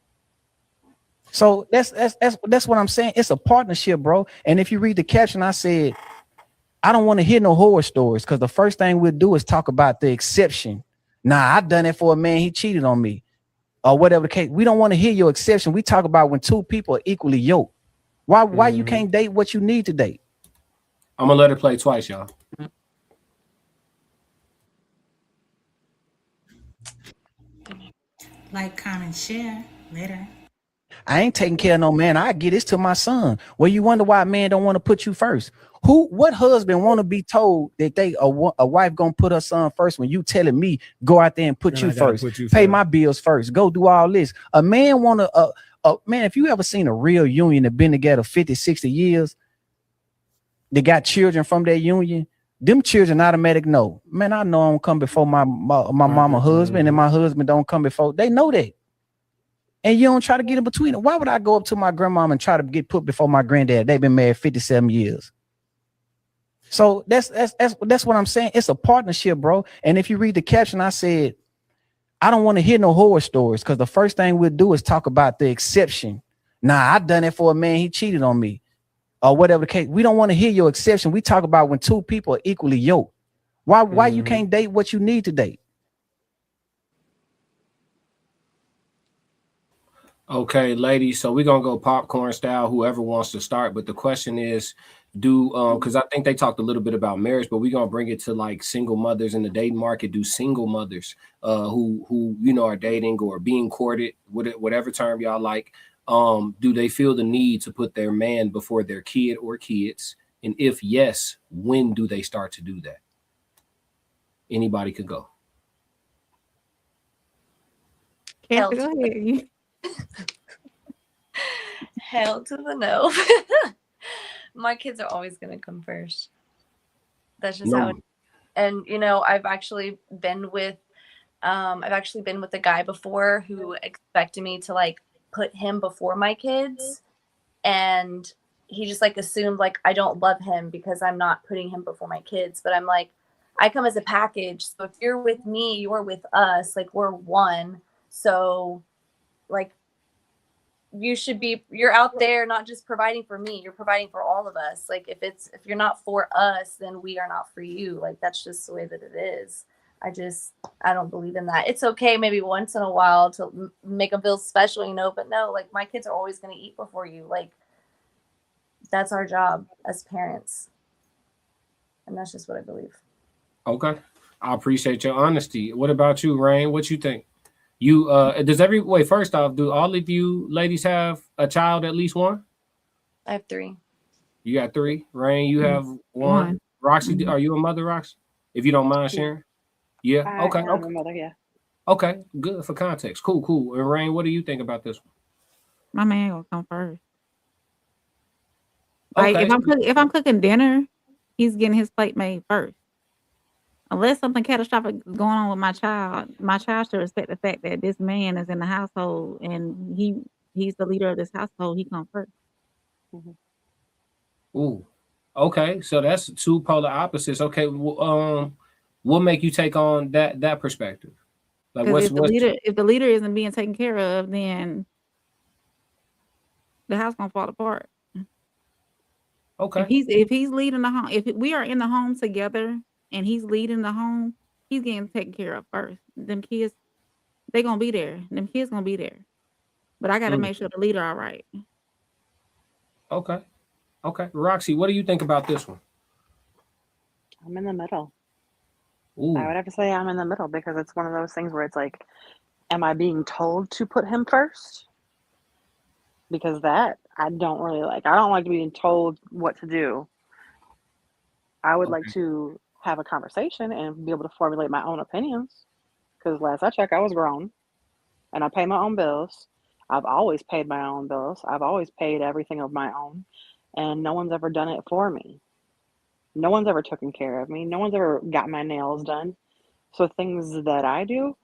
So that's what I'm saying. It's a partnership, bro. And if you read the caption, I said, I don't want to hear no horror stories, because the first thing we'll do is talk about the exception. Nah, I done it for a man, he cheated on me, or whatever the case. We don't want to hear your exception. We talk about when two people are equally yoked. Why you can't date what you need to date? I'm gonna let her play twice, y'all. Like, comment, share later. I ain't taking care of no man. I get this to my son. Well, you wonder why men don't want to put you first. What husband want to be told that a wife gonna put her son first when you telling me go out there and put you first, pay my bills first, go do all this? A man want to man, if you ever seen a real union that been together 50, 60 years, they got children from their union, them children automatic know. Man, I know I don't come before my mama husband, and my husband don't come before. They know that. And you don't try to get in between it. Why would I go up to my grandmama and try to get put before my granddad? They've been married 57 years. So that's what I'm saying. It's a partnership, bro. And if you read the caption, I said, I don't want to hear no horror stories, because the first thing we'll do is talk about the exception. Nah, I done it for a man, he cheated on me, or whatever the case. We don't want to hear your exception. We talk about when two people are equally yoked. Why you can't date what you need to date? Okay, ladies, so we're gonna go popcorn style, whoever wants to start. But the question is, because I think they talked a little bit about marriage, but we're gonna bring it to like single mothers in the dating market. Do single mothers who are dating or being courted, whatever term y'all like, do they feel the need to put their man before their kid or kids? And if yes, when do they start to do that? Anybody could go. Hell Go ahead. Hell to the no. My kids are always going to come first. That's just how it is. And I've actually been with a guy before who expected me to like put him before my kids, and he just like assumed like I don't love him because I'm not putting him before my kids. But I'm like, I come as a package. So if you're with me, you're with us. Like, we're one. So like, you're out there not just providing for me, you're providing for all of us. Like, if you're not for us, then we are not for you. Like, that's just the way that it is. I don't believe in that. It's okay maybe once in a while to make them feel special, but no, like, my kids are always going to eat before you. Like, that's our job as parents. And that's just what I believe. Okay. I appreciate your honesty. What about you, Rain? What you think? You first off, do all of you ladies have a child, at least one? I have 3. You got 3. Rain, you have one. Roxy, are you a mother, Roxy? If you don't mind sharing. Yeah. Okay. I am a mother, yeah. Okay. Good for context. Cool. And Rain, what do you think about this one? My man will come first. Like, Okay. if I'm cooking dinner, he's getting his plate made first. Unless something catastrophic is going on with my child should respect the fact that this man is in the household and he's the leader of this household. He comes first. Ooh. Okay. So that's 2 polar opposites. Okay. What make you take on that perspective? Like, Because if the leader isn't being taken care of, then the house gonna fall apart. Okay. If he's leading the home, if we are in the home together and he's leading the home, he's getting taken care of first. Them kids, they gonna be there. Them kids gonna be there. But I gotta make sure the leader all right. Okay. Roxy, what do you think about this one? I'm in the middle. Ooh. I would have to say I'm in the middle because it's one of those things where it's like, am I being told to put him first? Because that I don't really like. I don't like being told what to do. I would like to have a conversation and be able to formulate my own opinions. Because last I checked, I was grown and I pay my own bills. I've always paid my own bills. I've always paid everything of my own. And no one's ever done it for me. No one's ever taken care of me. No one's ever got my nails done. So things that I do,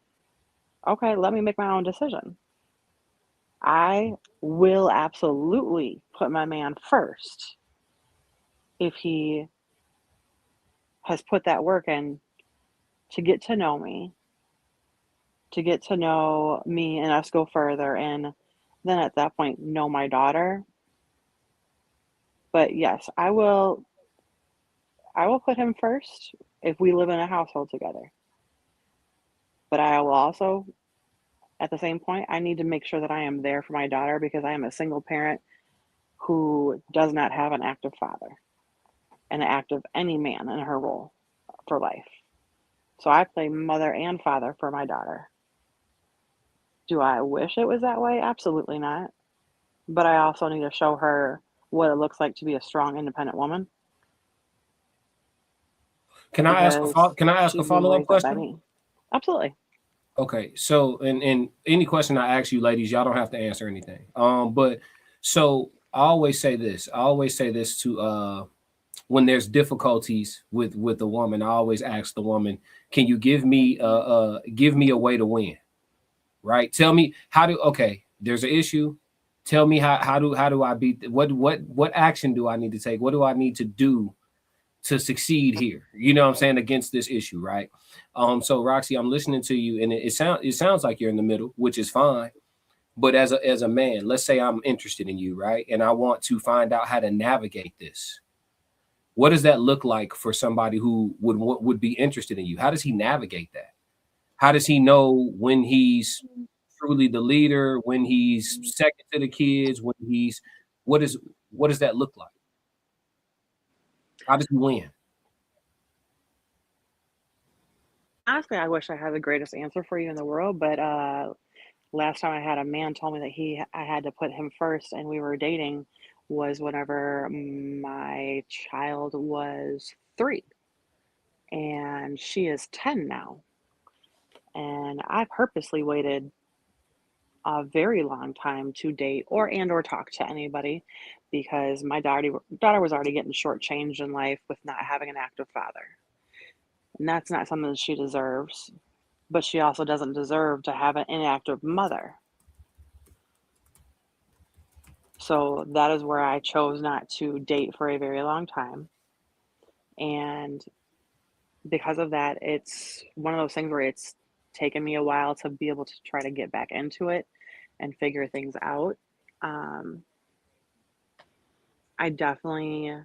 okay, let me make my own decision. I will absolutely put my man first if he has put that work in to get to know me and us go further, and then at that point know my daughter. But yes, I will put him first if we live in a household together. But I will also, at the same point, I need to make sure that I am there for my daughter because I am a single parent who does not have an active father and an active any man in her role for life. So I play mother and father for my daughter. Do I wish it was that way? Absolutely not. But I also need to show her what it looks like to be a strong, independent woman. Can I ask a follow-up question? Absolutely. Okay, so and any question I ask you, ladies, y'all don't have to answer anything. But so I always say this to when there's difficulties with a woman, I always ask the woman, can you give me a way to win? Right? Tell me there's an issue. Tell me how do I beat what action do I need to take? What do I need to do to succeed here? You know what I'm saying, against this issue, right? So Roxy, I'm listening to you, and it sounds like you're in the middle, which is fine. But as a man, let's say I'm interested in you, right? And I want to find out how to navigate this. What does that look like for somebody who would be interested in you? How does he navigate that? How does he know when he's truly the leader, when he's second to the kids, what does that look like? How does he win? Honestly, I wish I had the greatest answer for you in the world, but last time I had a man told me that I had to put him first and we were dating was whenever my child was 3 and she is 10 now. And I purposely waited a very long time to date or talk to anybody because my daughter was already getting shortchanged in life with not having an active father. And that's not something that she deserves, but she also doesn't deserve to have an inactive mother. So that is where I chose not to date for a very long time. And because of that, it's one of those things where it's taken me a while to be able to try to get back into it and figure things out. I definitely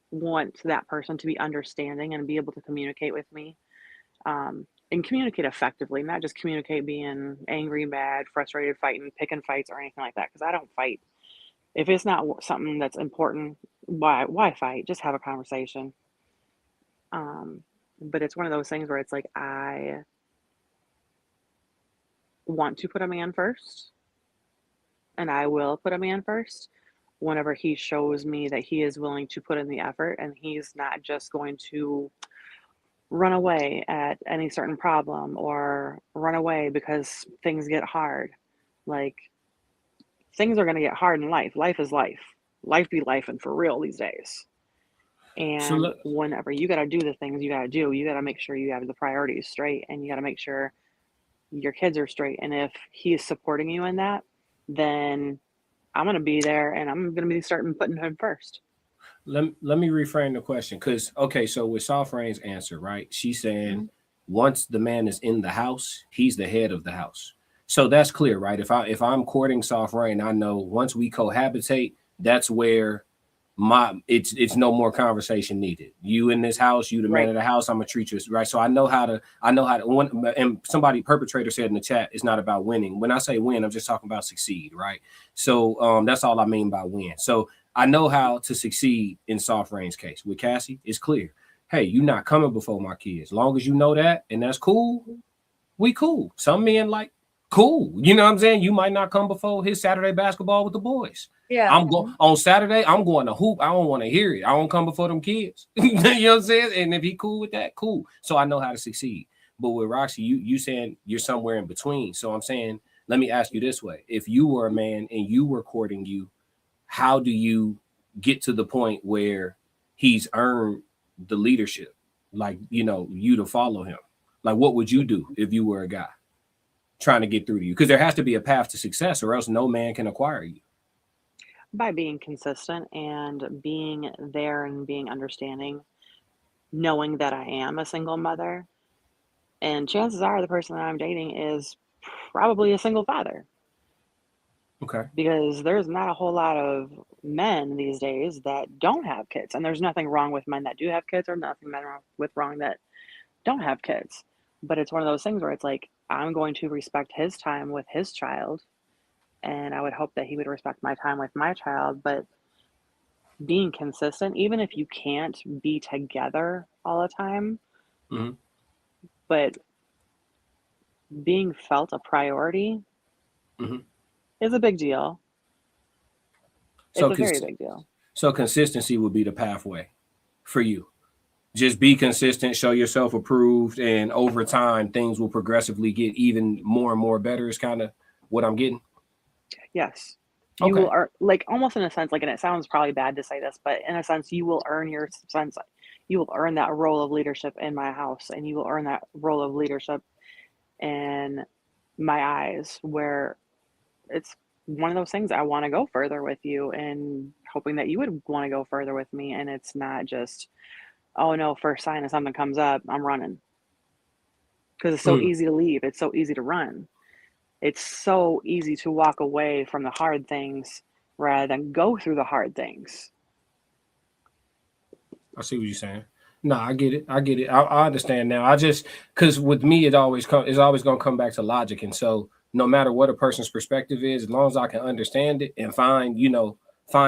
want that person to be understanding and be able to communicate with me, and communicate effectively, not just communicate being angry, mad, frustrated, fighting, picking fights or anything like that, because I don't fight. If it's not something that's important, why fight? Just have a conversation. But it's one of those things where it's like I want to put a man first, and I will put a man first whenever he shows me that he is willing to put in the effort and he's not just going to run away at any certain problem or run away because things get hard. Like, things are going to get hard in life. Life is life. Life be life and for real these days. And whenever you got to do the things you got to do, you got to make sure you have the priorities straight, and you got to make sure your kids are straight. And if he's supporting you in that, then I'm going to be there, and I'm going to be starting putting him first. Let me reframe the question, because okay, so with Soft Rain's answer, right? She's saying once the man is in the house, he's the head of the house. So that's clear, right? If I'm courting Soft Rain, I know once we cohabitate, that's where it's no more conversation needed. You in this house, you the man of the house, I'm gonna treat you right. So I know how to and somebody perpetrator said in the chat, it's not about winning. When I say win, I'm just talking about succeed, right? So that's all I mean by win. So I know how to succeed in Soft Rain's case. With Cassie, it's clear. Hey, you're not coming before my kids. As long as you know that, and that's cool, we cool. Some men like cool. You know what I'm saying? You might not come before his Saturday basketball with the boys. Yeah. I'm going on Saturday. I'm going to hoop. I don't want to hear it. I don't come before them kids. You know what I'm saying? And if he cool with that, cool. So I know how to succeed. But with Roxy, you saying you're somewhere in between. So I'm saying, let me ask you this way: if you were a man and you were courting you, how do you get to the point where he's earned the leadership? Like, you know, you to follow him. Like, what would you do if you were a guy trying to get through to you? Because there has to be a path to success, or else no man can acquire you. By being consistent and being there and being understanding, knowing that I am a single mother, and chances are the person that I'm dating is probably a single father. Okay. Because there's not a whole lot of men these days that don't have kids, and there's nothing wrong with men that do have kids, or nothing wrong that don't have kids. But it's one of those things where it's like, I'm going to respect his time with his child, and I would hope that he would respect my time with my child. But being consistent, even if you can't be together all the time, but being felt a priority is a big deal. It's a very big deal. So consistency would be the pathway for you. Just be consistent, show yourself approved, and over time, things will progressively get even more and more better is kind of what I'm getting. Yes. You will earn, like, almost in a sense, like, and it sounds probably bad to say this, but in a sense, you will earn you will earn that role of leadership in my house, and you will earn that role of leadership in my eyes, where it's one of those things. I want to go further with you, and hoping that you would want to go further with me. And it's not just, oh no, first sign of something comes up, I'm running. Because it's so easy to leave. It's so easy to run. It's so easy to walk away from the hard things rather than go through the hard things. I see what you're saying. No, I get it. I understand now. I just, because with me, it's always going to come back to logic. And so no matter what a person's perspective is, as long as I can understand it and find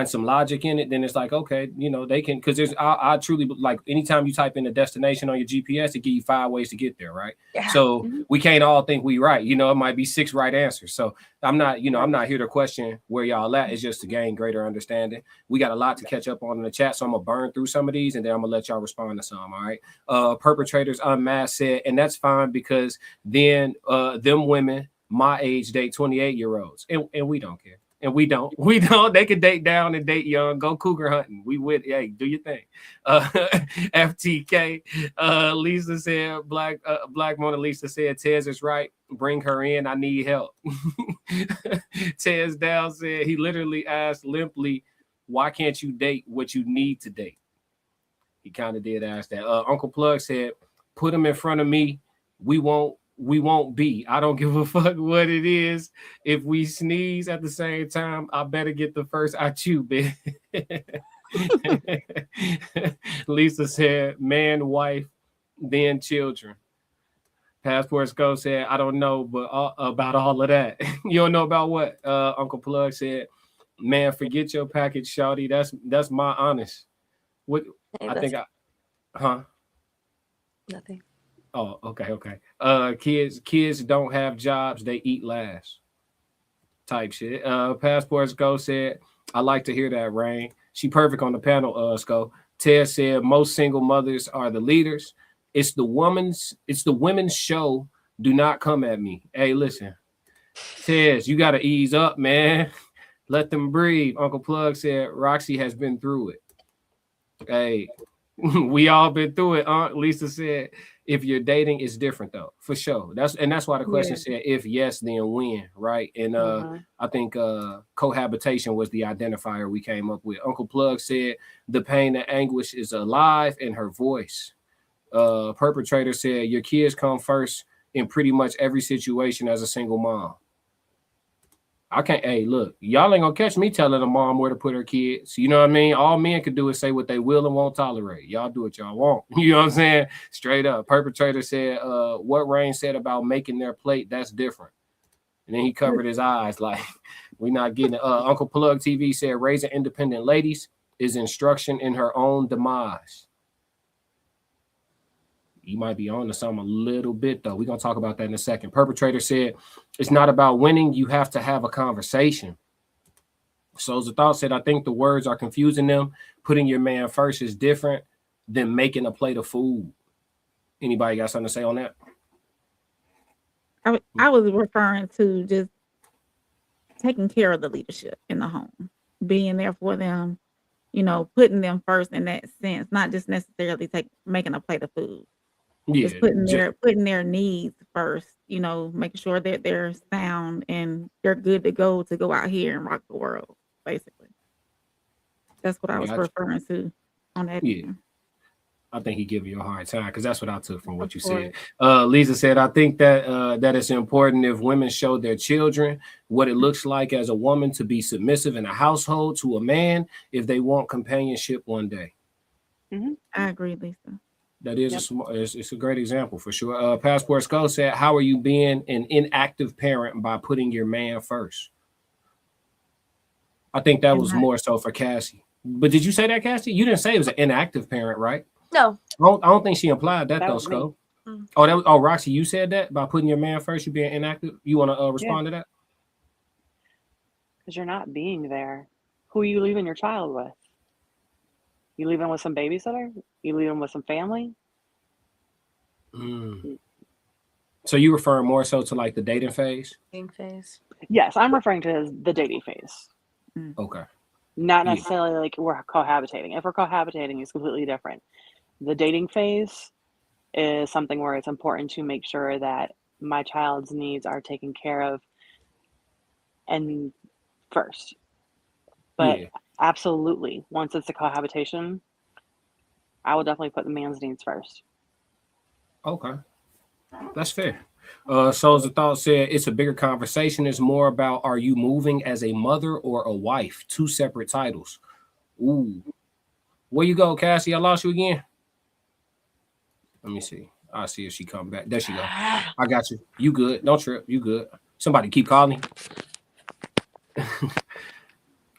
some logic in it, then it's like, okay, they can, because I truly, like, anytime you type in a destination on your GPS, it give you 5 ways to get there, right? Yeah. So we can't all think we right. It might be 6 right answers. So I'm not here to question where y'all at. It's just to gain greater understanding. We got a lot to catch up on in the chat, so I'm gonna burn through some of these, and then I'm gonna let y'all respond to some. All right. Perpetrators Unmasked said, and that's fine, because then them women my age date 28-year-olds, and we don't care. And we don't. They can date down and date young. Go cougar hunting. We would. Hey, do your thing. FTK. Lisa said, Black Mona Lisa said, Tez is right. Bring her in. I need help. Tez Down said he literally asked limply, why can't you date what you need to date? He kind of did ask that. Uncle Plug said, put him in front of me. We won't be. I don't give a fuck what it is. If we sneeze at the same time, I better get the first I chew, bitch. Lisa said, man, wife, then children. Passport Scope said, I don't know, but about all of that. You don't know about what? Uncle Plug said, man, forget your package, shawty. That's my honest. What Hey, I think nothing. Oh, okay. Kids don't have jobs, they eat last. Type shit. Passport Sco said, I like to hear that, Rain. She perfect on the panel, Sco. Ted said most single mothers are the leaders. It's the women's show. Do not come at me. Hey, listen. Ted, you gotta ease up, man. Let them breathe. Uncle Plug said Roxy has been through it. Hey, we all been through it. Aunt Lisa said, if you're dating, it's different though, for sure. That's why the question said, if yes, then when, right? And I think cohabitation was the identifier we came up with. Uncle Plug said the pain and anguish is alive in her voice. Perpetrator said your kids come first in pretty much every situation as a single mom. I can't. Hey, look, y'all ain't gonna catch me telling a mom where to put her kids. You know what I mean? All men can do is say what they will and won't tolerate. Y'all do what y'all want. You know what I'm saying? Straight up. Perpetrator said, what Rain said about making their plate, that's different. And then he covered his eyes like, we not getting it. Uncle Plug TV said, raising independent ladies is instruction in her own demise. You might be on to something a little bit, though. We're going to talk about that in a second. Perpetrator said, it's not about winning. You have to have a conversation. Souls of Thought said, I think the words are confusing them. Putting your man first is different than making a plate of food. Anybody got something to say on that? I was referring to just taking care of the leadership in the home, being there for them, putting them first in that sense, not just necessarily making a plate of food. Yeah, just putting their needs first, making sure that they're sound and they're good to go out here and rock the world, basically. That's what I was referring to on that. Yeah. I think he give you a hard time because that's what I took from what you said. Lisa said, I think that that it's important if women show their children what it looks like as a woman to be submissive in a household to a man if they want companionship one day. Mm-hmm. I agree, Lisa. That is it's a great example for sure. Passport Skull said, how are you being an inactive parent by putting your man first? I think that was more so for Cassie. But did you say that, Cassie? You didn't say it was an inactive parent, right? No. I don't think she implied that though, Skull. Oh, Roxy, you said that by putting your man first, you being inactive. You want to respond to that? Because you're not being there. Who are you leaving your child with? You leaving with some babysitter? You leaving with some family? So you referring more so to like the dating phase? Dating phase. Yes, I'm referring to the dating phase. Okay. Not necessarily like we're cohabitating. If we're cohabitating, it's completely different. The dating phase is something where it's important to make sure that my child's needs are taken care of and first. But absolutely, once it's a cohabitation, I will definitely put the man's needs first. Okay. That's fair. Souls of Thought said it's a bigger conversation. It's more about, are you moving as a mother or a wife? Two separate titles. Ooh. Where you go, Cassie? I lost you again. Let me see. I'll see if she come back. There she go. I got you. You good. Don't trip. You good. Somebody keep calling.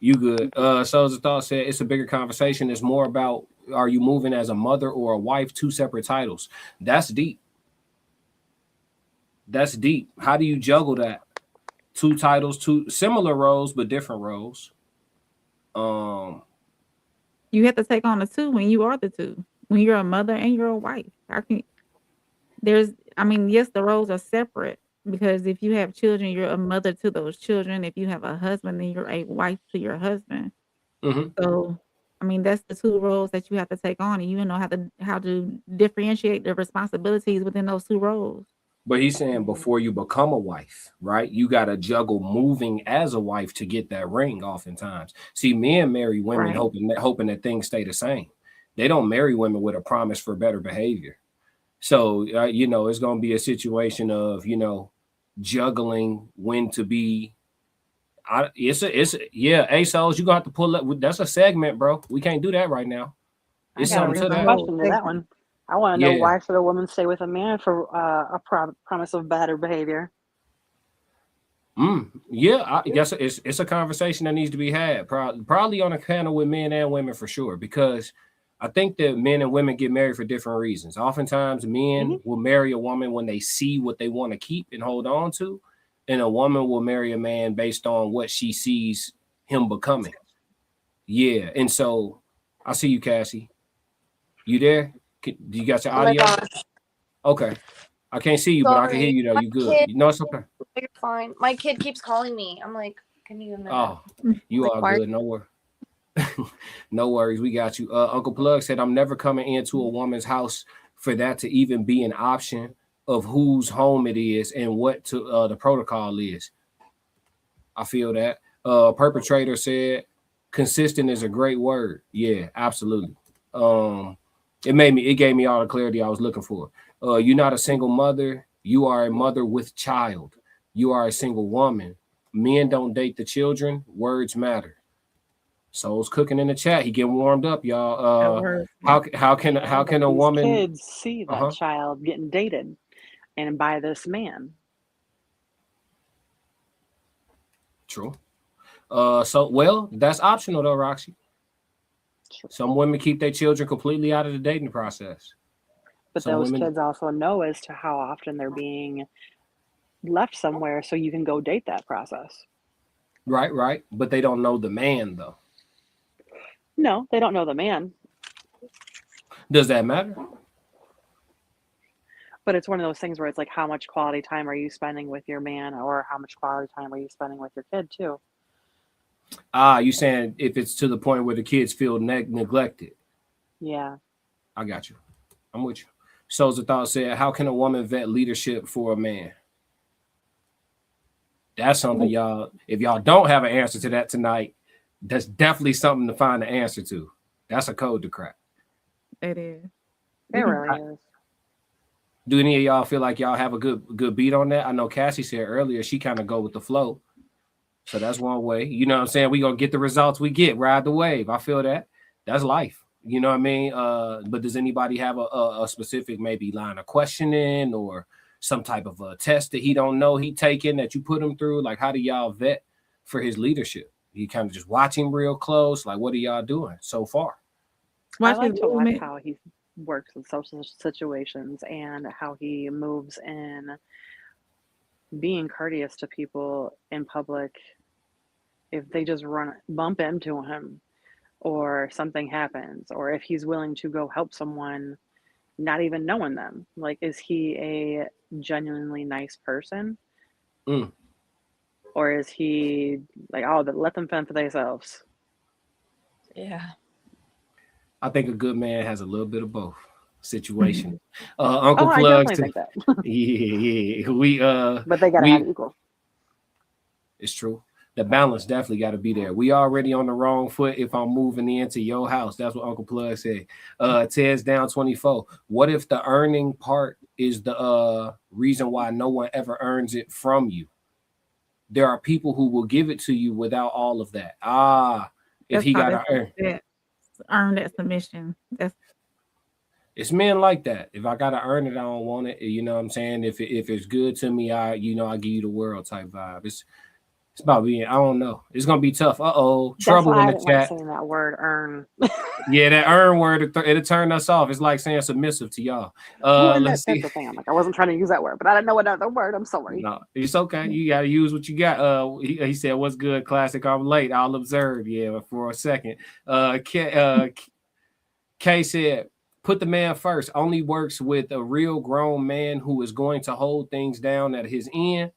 You good. Souls of Thought said it's a bigger conversation. It's more about, are you moving as a mother or a wife? Two separate titles. That's deep. That's deep. How do you juggle that? Two titles, two similar roles, but different roles. You have to take on the two when you are the two. When you're a mother and you're a wife. Yes, the roles are separate because if you have children, you're a mother to those children. If you have a husband, then you're a wife to your husband. Mm-hmm. So, that's the two roles that you have to take on, and you know how to differentiate the responsibilities within those two roles. But he's saying before you become a wife, right? You got to juggle moving as a wife to get that ring. Oftentimes, see, men marry women Right. hoping that things stay the same. They don't marry women with a promise for better behavior. So it's going to be a situation of juggling when to be. Yeah, ASOS, you got to pull up. That's a segment, bro. We can't do that right now. I It's got a something to real that. question to that one. I want to know, Yeah. why should a woman stay with a man for a promise of better behavior? Yeah, I guess it's a conversation that needs to be had. Probably on a panel with men and women for sure, because I think that men and women get married for different reasons. Oftentimes, men will marry a woman when they see what they want to keep and hold on to, and a woman will marry a man based on what she sees him becoming. Yeah, and so I see you, Cassie. You there? Do you got your Oh my audio? gosh. Okay. I can't see you, but I can hear Sorry. you though. My You good? kid- No, it's okay. You're fine. My kid keeps calling me. I'm like, can you a minute? Oh, you Like, are why- good. No worries. No worries. We got you. Uncle Plug said, I'm never coming into a woman's house for that to even be an option of whose home it is and what the protocol is. I feel that. Perpetrator said, consistent is a great word. Yeah, absolutely. It gave me all the clarity I was looking for. You're not a single mother. You are a mother with child. You are a single woman. Men don't date the children. Words matter. Soul's cooking in the chat. He getting warmed up, y'all. How can a These woman? kids see that child getting dated, and by this man? True. That's optional though, Roxy. Some women keep their children completely out of the dating process. But those kids also know as to how often they're being left somewhere, so you can go date that process. Right. But they don't know the man though. No, they don't know the man. Does that matter? But it's one of those things where it's like, how much quality time are you spending with your man, or how much quality time are you spending with your kid too? You saying if it's to the point where the kids feel neglected? Yeah. I got you. I'm with you. Souls of Thought said, how can a woman vet leadership for a man? That's something y'all, if y'all don't have an answer to that tonight, that's definitely something to find an answer to. That's a code to crack. It is. It really is. Do any of y'all feel like y'all have a good beat on that? I know Cassie said earlier she kind of go with the flow. So that's one way. You know what I'm saying? We gonna get the results we get, ride the wave. I feel that. That's life. You know what I mean? But does anybody have a specific maybe line of questioning or some type of a test that he don't know he taking that you put him through? Like, how do y'all vet for his leadership? You kind of just watch him real close. Like, what are y'all doing so far? I like to watch how he works in social situations and how he moves in being courteous to people in public. If they just bump into him, or something happens, or if he's willing to go help someone not even knowing them. Like, is he a genuinely nice person? Or is he like, oh, let them fend for themselves? Yeah. I think a good man has a little bit of both situation. Uncle Plugs. I definitely think that. Yeah. But they gotta have equal. It's true. The balance definitely got to be there. We already on the wrong foot if I'm moving into your house. That's what Uncle Plug said. Ted's down 24. What if the earning part is the reason why no one ever earns it from you? There are people who will give it to you without all of that. If he got to earn that submission. It's men like that. If I gotta earn it, I don't want it. You know what I'm saying? If it's good to me, I give you the world type vibe. It's about being, I don't know. It's gonna be tough. Trouble in the chat. Like saying that word earn. Yeah, that earn word, it'll turn us off. It's like saying submissive to y'all. Let's see. That's the thing. I'm like, I wasn't trying to use that word, but I didn't know another word. I'm sorry. No, it's okay. You gotta use what you got. He said, "What's good, classic? I'm late. I'll observe." Yeah, for a second. Kay said, "Put the man first. Only works with a real grown man who is going to hold things down at his end.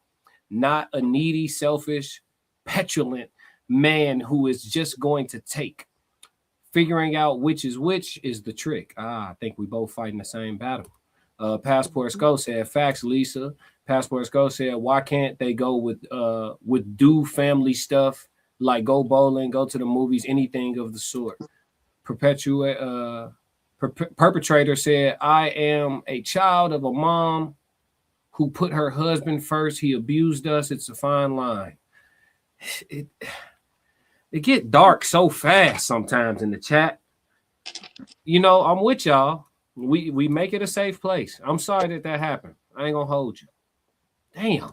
Not a needy, selfish, petulant man who is just going to take. Figuring out which is the trick." I think we both fighting the same battle. Passport Sco said, facts, Lisa. Passport Sco said, why can't they go with do family stuff like go bowling, go to the movies, anything of the sort? Perpetrator said, I am a child of a mom who put her husband first. He abused us. It's a fine line. It get dark so fast sometimes in the chat. You know, I'm with y'all. We make it a safe place. I'm sorry that happened. I ain't gonna hold you. Damn.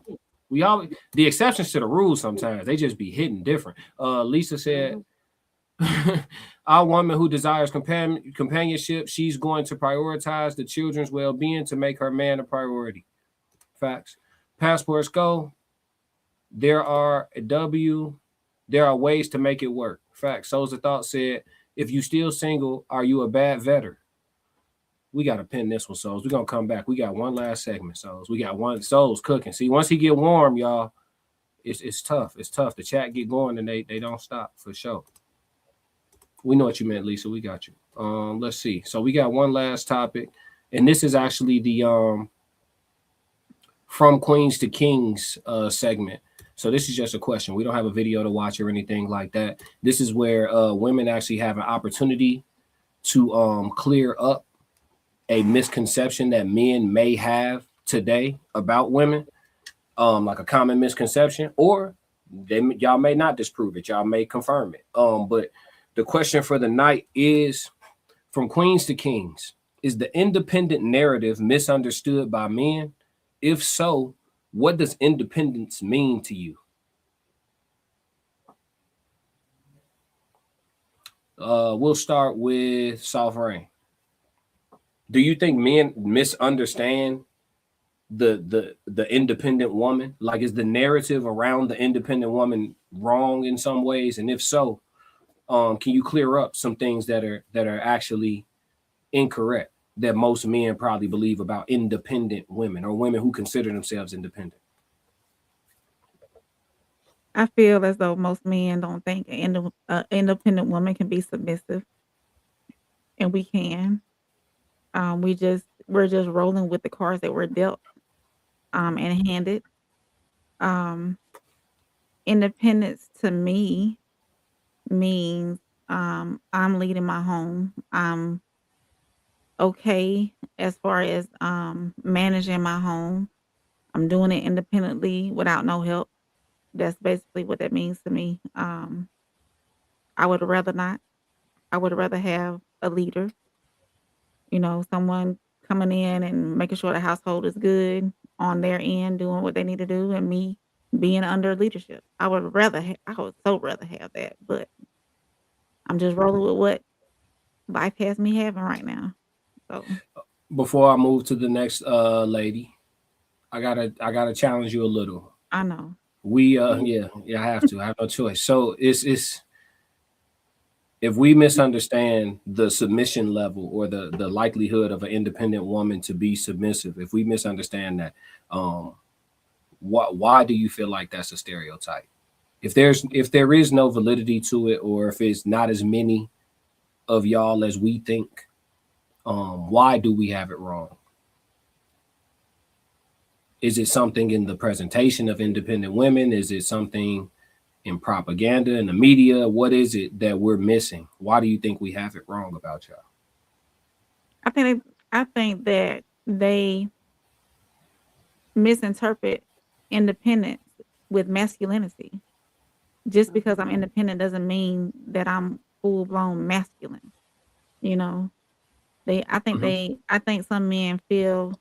We all the exceptions to the rules sometimes they just be hitting different. Lisa said, our woman who desires companionship, she's going to prioritize the children's well-being to make her man a priority. Facts. Passports go. There are ways to make it work. Facts. Souls of Thought said, if you still single, are you a bad vetter? We got to pin this one, Souls. We're going to come back. We got one last segment, Souls. We got one. Souls cooking. See, once he get warm, y'all, it's tough. It's tough. The chat get going and they don't stop for sure. We know what you meant, Lisa. We got you. Let's see. So we got one last topic. And this is actually the From Queens to Kings segment. So this is just a question. We don't have a video to watch or anything like that. This is where women actually have an opportunity to clear up a misconception that men may have today about women, like a common misconception, or y'all may not disprove it. Y'all may confirm it. But the question for the night is, from Queens to Kings, is the independent narrative misunderstood by men? If so, what does independence mean to you? We'll start with Soft Rain. Do you think men misunderstand the independent woman? Like, is the narrative around the independent woman wrong in some ways? And if so, can you clear up some things that are actually incorrect that most men probably believe about independent women or women who consider themselves independent? I feel as though most men don't think an independent woman can be submissive, and we can. We're just rolling with the cards that we're dealt and handed. Independence to me means I'm leading my home. I'm okay as far as managing my home. I'm doing it independently without no help. That's basically what that means to me. I would rather not. I would rather have a leader, someone coming in and making sure the household is good on their end, doing what they need to do, and me being under leadership. I would so rather have that, but I'm just rolling with what life has me having right now. So before I move to the next lady, I gotta challenge you a little. I know. We I have to. I have no choice. So it's if we misunderstand the submission level or the likelihood of an independent woman to be submissive, if we misunderstand that, why do you feel like that's a stereotype? If there is no validity to it, or if it's not as many of y'all as we think, why do we have it wrong? Is it something in the presentation of independent women? Is it something in propaganda in the media? What is it that we're missing? Why do you think we have it wrong about y'all? I think that they misinterpret independence with masculinity. Just because I'm independent doesn't mean that I'm full-blown masculine. I think some men feel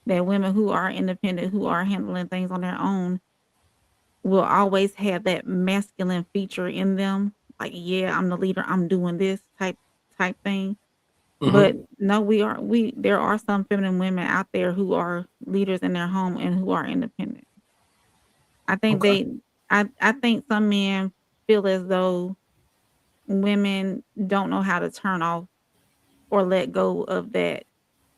that women who are independent, who are handling things on their own, will always have that masculine feature in them. Like, yeah, I'm the leader, I'm doing this type thing. Mm-hmm. But no, there are some feminine women out there who are leaders in their home and who are independent. I think I think some men feel as though women don't know how to turn off or let go of that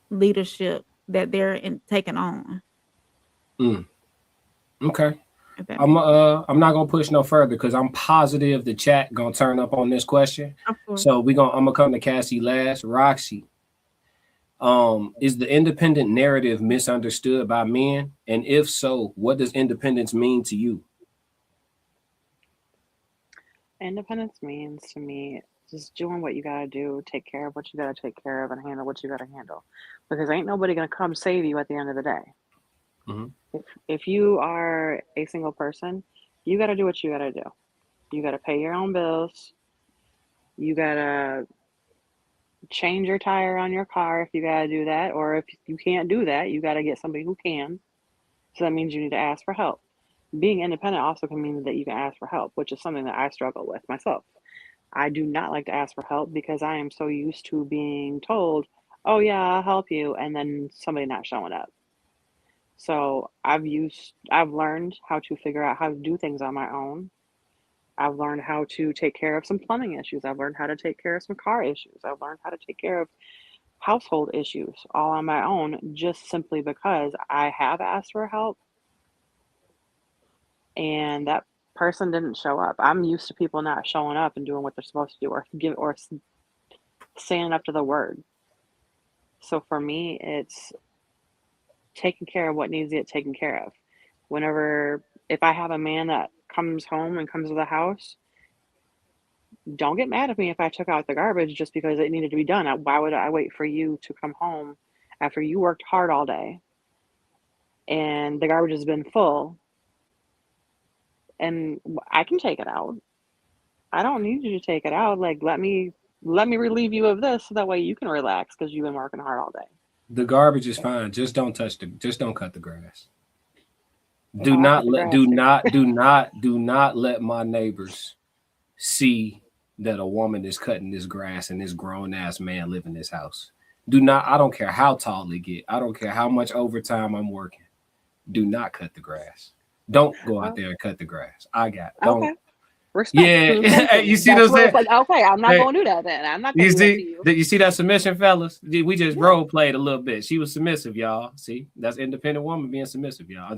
leadership that they're taking on. Okay. I'm not gonna push no further because I'm positive the chat gonna turn up on this question. So I'm gonna come to Cassie last. Roxy, Is the independent narrative misunderstood by men? And if so, what does independence mean to you? Independence means to me just doing what you gotta do, take care of what you gotta take care of, and handle what you gotta handle. Because ain't nobody gonna come save you at the end of the day. If you are a single person, you gotta do what you gotta do. You gotta pay your own bills. You gotta change your tire on your car if you gotta do that, or if you can't do that, you gotta get somebody who can. So that means you need to ask for help. Being independent also can mean that you can ask for help, which is something that I struggle with myself. I do not like to ask for help because I am so used to being told, oh yeah, I'll help you, and then somebody not showing up. So I've learned how to figure out how to do things on my own. I've learned how to take care of some plumbing issues. I've learned how to take care of some car issues. I've learned how to take care of household issues all on my own, just simply because I have asked for help and that person didn't show up. I'm used to people not showing up and doing what they're supposed to do, or standing up to the word. So for me, it's taking care of what needs to get taken care of. If I have a man that comes home and comes to the house, don't get mad at me if I took out the garbage just because it needed to be done. Why would I wait for you to come home after you worked hard all day and the garbage has been full and I can take it out? I don't need you to take it out. Like, let me relieve you of this so that way you can relax because you've been working hard all day. The garbage is fine. Just don't cut the grass. Do Oh, not let my neighbors see that a woman is cutting this grass and this grown ass man live in this house. I don't care how tall they get. I don't care how much overtime I'm working. Do not cut the grass. Don't go out there and cut the grass. Okay. Respect. Yeah. You see what I'm saying? Like, okay, I'm not going to do that then. I'm not going to do that to you. You see that submission, fellas? We just role played a little bit. She was submissive, y'all. See, that's independent woman being submissive, y'all.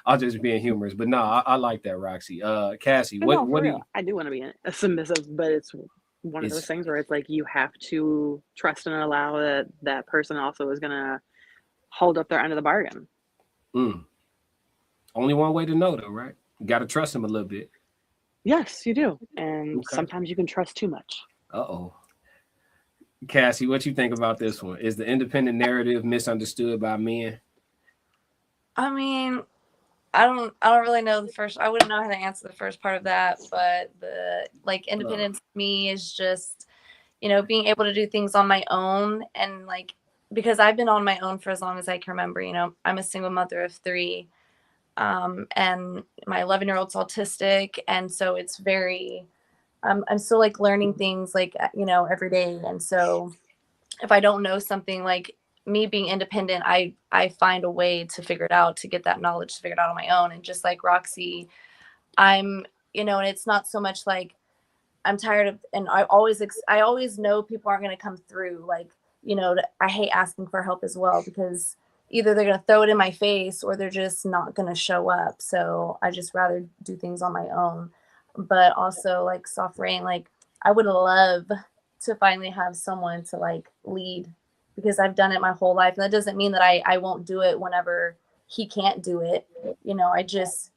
I'll just being humorous, but no, I like that, Roxy. Cassie, what do you? I do want to be a submissive, but it's one of those things where it's like you have to trust and allow that person also is going to hold up their end of the bargain. Only one way to know, though, right? You got to trust them a little bit. Yes, you do. And sometimes you can trust too much. Uh-oh. Cassie, what you think about this one? Is the independent narrative misunderstood by men? I mean, I don't really know I wouldn't know how to answer the first part of that, but the independence to me is just, being able to do things on my own, and because I've been on my own for as long as I can remember. I'm a single mother of 3. And my 11-year-old's autistic, and so it's very I'm still learning things every day. And so if I don't know something, me being independent, I find a way to figure it out, to get that knowledge, to figure it out on my own. And just like Roxy, I'm and it's not so much I'm tired of, and I always know people aren't going to come through. I hate asking for help as well, because either they're going to throw it in my face or they're just not going to show up. So I just rather do things on my own. But also, Soft Rain, I would love to finally have someone to lead, because I've done it my whole life. And that doesn't mean that I won't do it whenever he can't do it.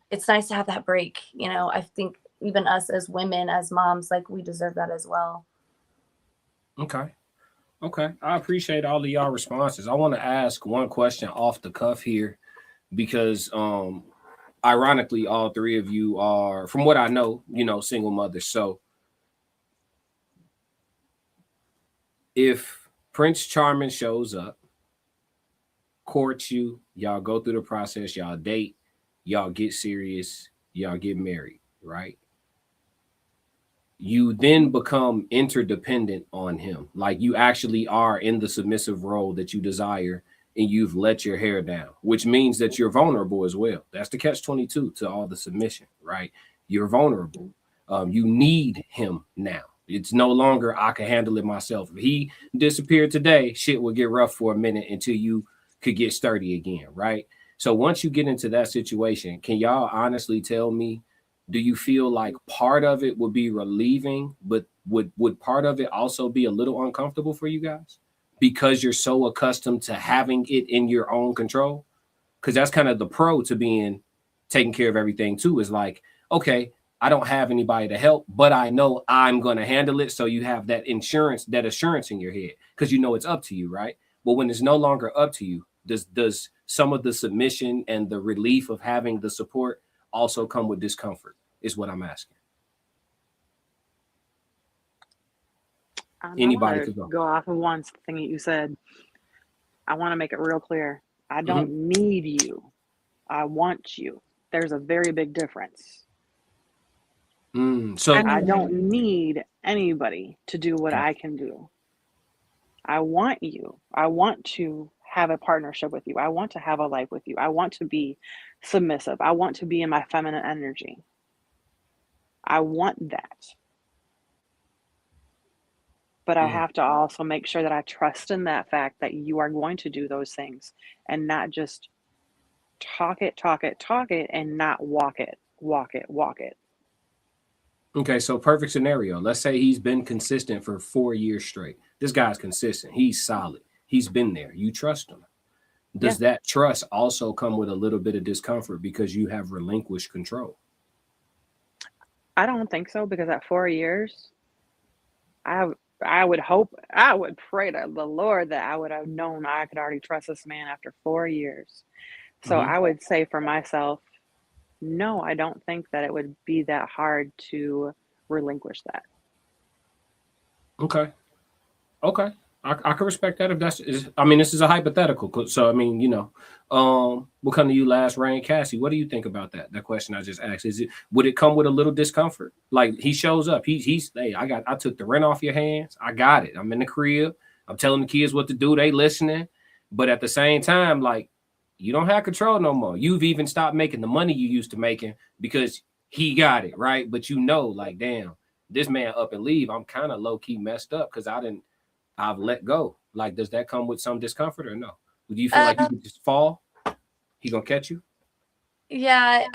It's nice to have that break. I think even us as women, as moms, we deserve that as well. Okay. I appreciate all of y'all responses. I want to ask one question off the cuff here, because ironically, all 3 of you are, from what I know, single mothers. So if Prince Charming shows up, courts you, y'all go through the process, y'all date, y'all get serious, y'all get married, right? You then become interdependent on him. You actually are in the submissive role that you desire, and you've let your hair down, which means that you're vulnerable as well. That's the catch-22 to all the submission, right? You're vulnerable. You need him now. It's no longer, I can handle it myself. If he disappeared today, shit would get rough for a minute until you could get sturdy again, right? So once you get into that situation, can y'all honestly tell me, do you feel like part of it would be relieving, but would part of it also be a little uncomfortable for you guys? because you're so accustomed to having it in your own control. Because that's kind of the pro to being taking care of everything too, is like, okay, I don't have anybody to help, but I know I'm going to handle it. So you have that insurance, that assurance in your head, because you know it's up to you, right? But when it's no longer up to you, does some of the submission and the relief of having the support also come with discomfort, is what I'm asking. Anybody could go off of one thing that you said. I want to make it real clear. I don't need you. I want you. There's a very big difference. So I don't need anybody to do what I can do. I want you. I want to have a partnership with you. I want to have a life with you. I want to be submissive. I want to be in my feminine energy. I want that. But I have to also make sure that I trust in that fact that you are going to do those things and not just talk it, and not walk it. Okay, so perfect scenario. Let's say he's been consistent for 4 years straight. This guy's consistent. He's solid. He's been there. You trust him. Does that trust also come with a little bit of discomfort because you have relinquished control? I don't think so, because at 4 years, I would pray to the Lord that I would have known I could already trust this man after 4 years. So I would say for myself, no, I don't think that it would be that hard to relinquish that. Okay. I can respect that if that's. I mean, this is a hypothetical, so I mean, you know, we'll come to you last, Rain. Cassie, what do you think about that? That question I just asked. Would it come with a little discomfort? Like he shows up, he's hey, I took the rent off your hands. I got it. I'm in the crib. I'm telling the kids what to do. They listening, but at the same time, like you don't have control no more. You've even stopped making the money you used to making because he got it right. But you know, like damn, this man up and leave. I'm kind of low key messed up because I've let go. Like, does that come with some discomfort or no? Do you feel like you could just fall? He gonna catch you? Yeah,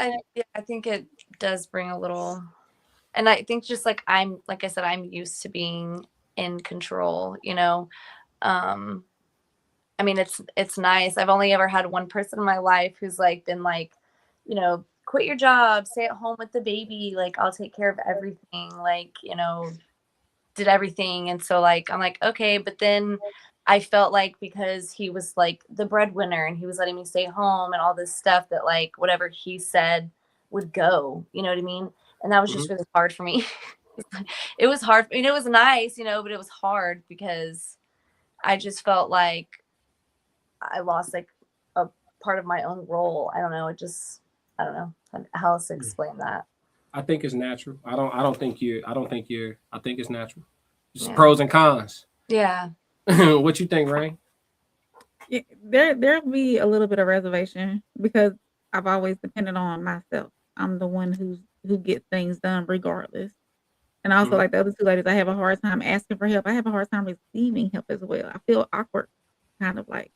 I think it does bring a little, and I think just like I said, I'm used to being in control, you know. I mean, it's nice. I've only ever had one person in my life who's like been like, you know, quit your job, stay at home with the baby, like I'll take care of everything, like, you know, did everything. And so like I'm like, okay, but then I felt like because he was like the breadwinner and he was letting me stay home and all this stuff that like whatever he said would go, you know what I mean? And that was just really hard for me. It was hard. I mean, it was nice, you know, but it was hard because I just felt like I lost like a part of my own role. I don't know. I don't know how else to explain that. I think it's natural. I think it's natural. It's pros and cons. Yeah. What you think, Rain? Yeah, there'll be a little bit of reservation because I've always depended on myself. I'm the one who gets things done regardless. And also like the other two ladies, I have a hard time asking for help. I have a hard time receiving help as well. I feel awkward, kind of like.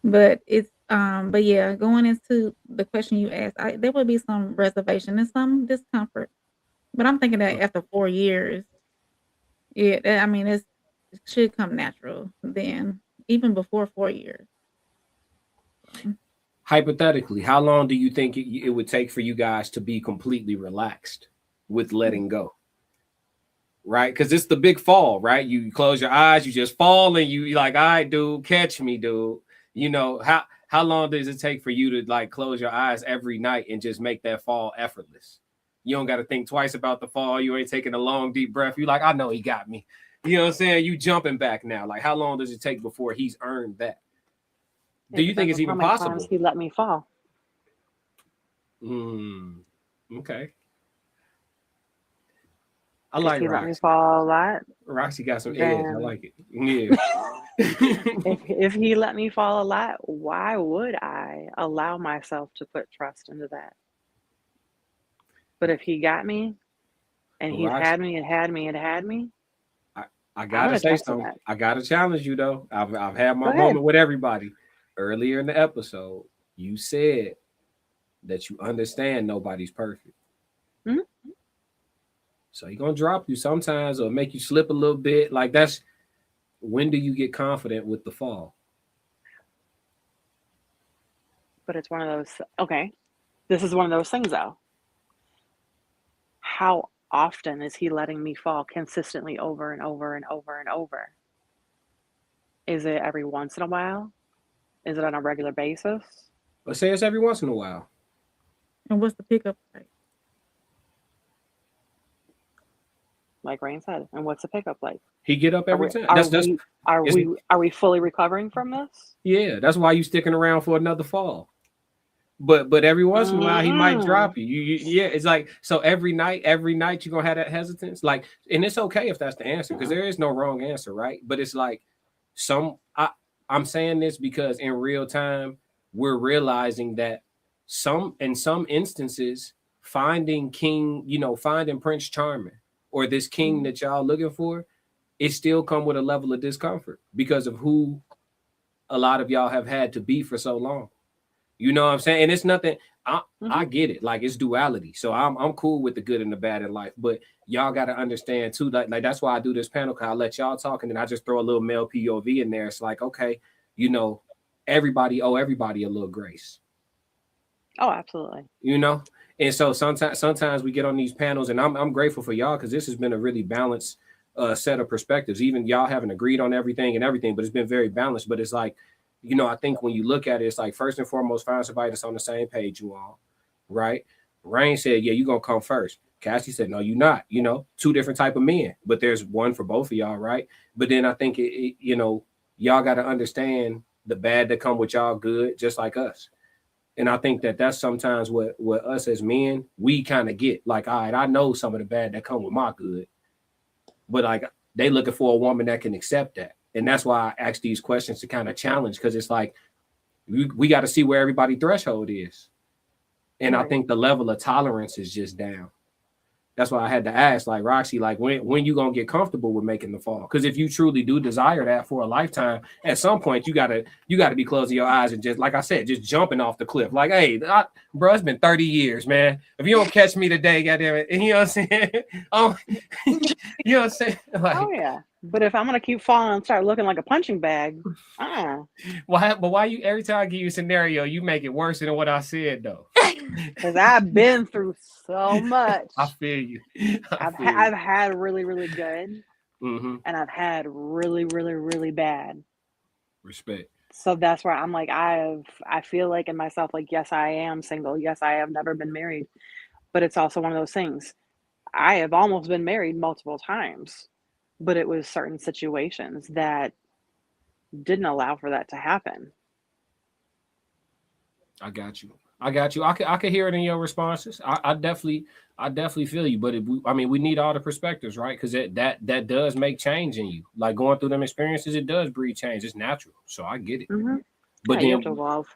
But it's but yeah, going into the question you asked, there would be some reservation and some discomfort. But I'm thinking that after 4 years, I mean it should come natural then, even before 4 years. Hypothetically, how long do you think it would take for you guys to be completely relaxed with letting go? Right? Because it's the big fall, right? You close your eyes, you just fall, and you like, all right, dude, catch me, dude. You know, how long does it take for you to like close your eyes every night and just make that fall effortless? You don't got to think twice about the fall. You ain't taking a long, deep breath. You like, I know he got me. You know what I'm saying? You jumping back now. Like, how long does it take before he's earned that? Do you think it's even possible? Times he let me fall. Okay. I like he Roxy. let me fall a lot. Roxy got some edge. I like it. Yeah. if he let me fall a lot, why would I allow myself to put trust into that? But if he got me and he had me, I gotta say something. I gotta challenge you though. I've had my moment with everybody. Earlier in the episode, you said that you understand nobody's perfect. So he's gonna drop you sometimes or make you slip a little bit. Like that's When do you get confident with the fall? But it's one of those, okay, this is one of those things though. How often is he letting me fall consistently over and over and over and over? Is it every once in a while? Is it on a regular basis? Let's say it's every once in a while. And what's the pickup like? Like Rain said, and what's the pickup like? He get up every time. Are we fully recovering from this? Yeah, that's why you sticking around for another fall. But every once in a while he might drop you. Yeah, it's like, so every night you're gonna have that hesitance. Like, and it's okay if that's the answer, because there is no wrong answer, right? But it's like I'm saying this because in real time we're realizing that in some instances finding finding Prince Charming or this king that y'all looking for, it still come with a level of discomfort because of who a lot of y'all have had to be for so long. You know what I'm saying? And it's nothing. I get it. Like, it's duality. So I'm cool with the good and the bad in life. But y'all got to understand too. Like that's why I do this panel, because I let y'all talk and then I just throw a little male POV in there. It's like, okay, everybody owe everybody a little grace. Oh, absolutely. And so sometimes we get on these panels, and I'm grateful for y'all, because this has been a really balanced set of perspectives. Even y'all haven't agreed on everything, but it's been very balanced. But it's like, I think when you look at it, it's like, first and foremost, find somebody that's on the same page you all, right? Rain said, yeah, you're going to come first. Cassie said, no, you're not. Two different type of men, but there's one for both of y'all, right? But then I think, y'all got to understand the bad that come with y'all good, just like us. And I think that's sometimes what us as men, we kind of get. Like, all right, I know some of the bad that come with my good, but like, they looking for a woman that can accept that. And that's why I ask these questions, to kind of challenge, because it's like, we got to see where everybody's threshold is. And I think the level of tolerance is just down. That's why I had to ask, like, Roxy, like, when you going to get comfortable with making the fall? Because if you truly do desire that for a lifetime, at some point you gotta be closing your eyes and just, like I said, just jumping off the cliff. Like, hey, bro, it's been 30 years, man. If you don't catch me today, goddamn it. You know what I'm saying? You know what I'm saying? Like, oh yeah. But if I'm gonna keep falling and start looking like a punching bag, why you, every time I give you a scenario, you make it worse than what I said though? Because I've been through so much. I feel you. I've had really, really good, and I've had really, really, really bad. Respect. So that's where I'm like, I feel like in myself, like, yes, I am single. Yes, I have never been married. But it's also one of those things. I have almost been married multiple times, but it was certain situations that didn't allow for that to happen. I got you. I could hear it in your responses. I definitely feel you. But we need all the perspectives, right? Because that does make change in you. Like, going through them experiences, it does breed change. It's natural. So I get it. But you have to evolve.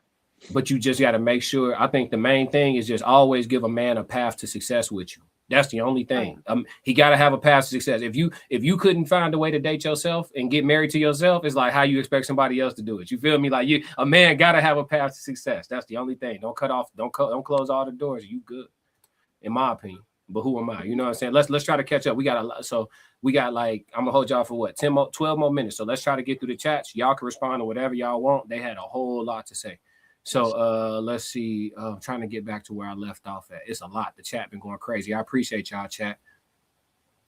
But you just got to make sure. I think the main thing is just always give a man a path to success with you. That's the only thing. He got to have a path to success. If you couldn't find a way to date yourself and get married to yourself, it's like, how you expect somebody else to do it? You feel me? Like, a man got to have a path to success. That's the only thing. Don't close all the doors. You good, in my opinion. But who am I? You know what I'm saying? Let's try to catch up. We got like, I'm gonna hold y'all for what, 12 more minutes. So let's try to get through the chats. Y'all can respond to whatever y'all want. They had a whole lot to say. So let's see. I'm trying to get back to where I left off at. It's a lot. The chat been going crazy. I appreciate y'all, chat.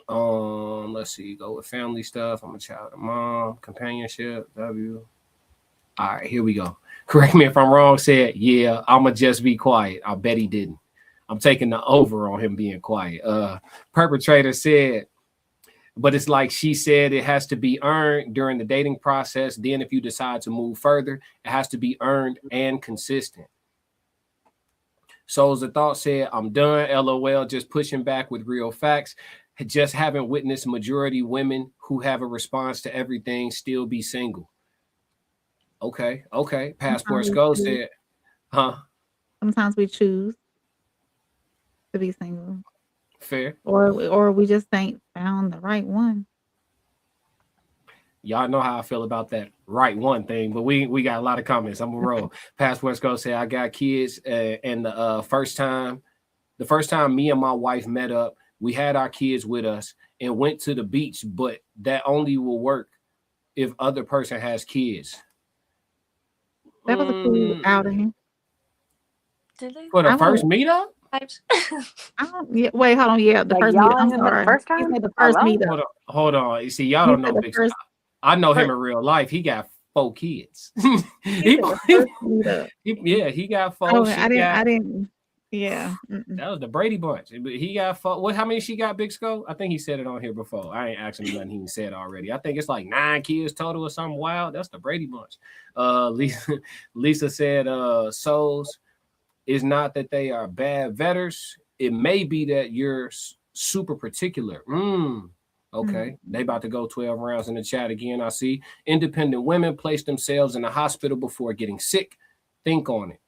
Let's see. Go with family stuff. I'm a child of mom. Companionship. W. All right, here we go. Correct me if I'm wrong. Said, yeah, I'ma just be quiet. I bet he didn't. I'm taking the over on him being quiet. Perpetrator said, but it's like she said, it has to be earned during the dating process. Then if you decide to move further, it has to be earned and consistent. Souls of Thought said, I'm done. LOL, just pushing back with real facts. Just haven't witnessed majority women who have a response to everything still be single. Okay. Passport Skull said, huh? Sometimes we choose to be single. Fair. Or we just ain't found the right one. Y'all know how I feel about that right one thing, but we got a lot of comments. I'm gonna roll. Passport Skull say, I got kids, and the first time me and my wife met up, we had our kids with us and went to the beach, but that only will work if other person has kids. That was a cool outing. Did they? For the I first went. meetup? I don't. Yeah, wait, hold on. Yeah, the Like first meetup. y'all I'm ain't met the sorry. first He time? said the first Hello? meetup. Hold on. You see, y'all He don't know said the Big first. I know him first in real life. He got 4 kids. he said the first meetup. He got 4. Oh, She I got didn't. Yeah. Mm-mm. that was the Brady bunch. But he got 4. What? How many she got, Big Skull? I think he said it on here before. I ain't asking him nothing he said already. I think it's like 9 kids total or something wild. That's the Brady bunch. Lisa said, souls is not that they are bad vetters. It may be that you're super particular. Okay, they about to go 12 rounds in the chat again. I see independent women place themselves in the hospital before getting sick. Think on it.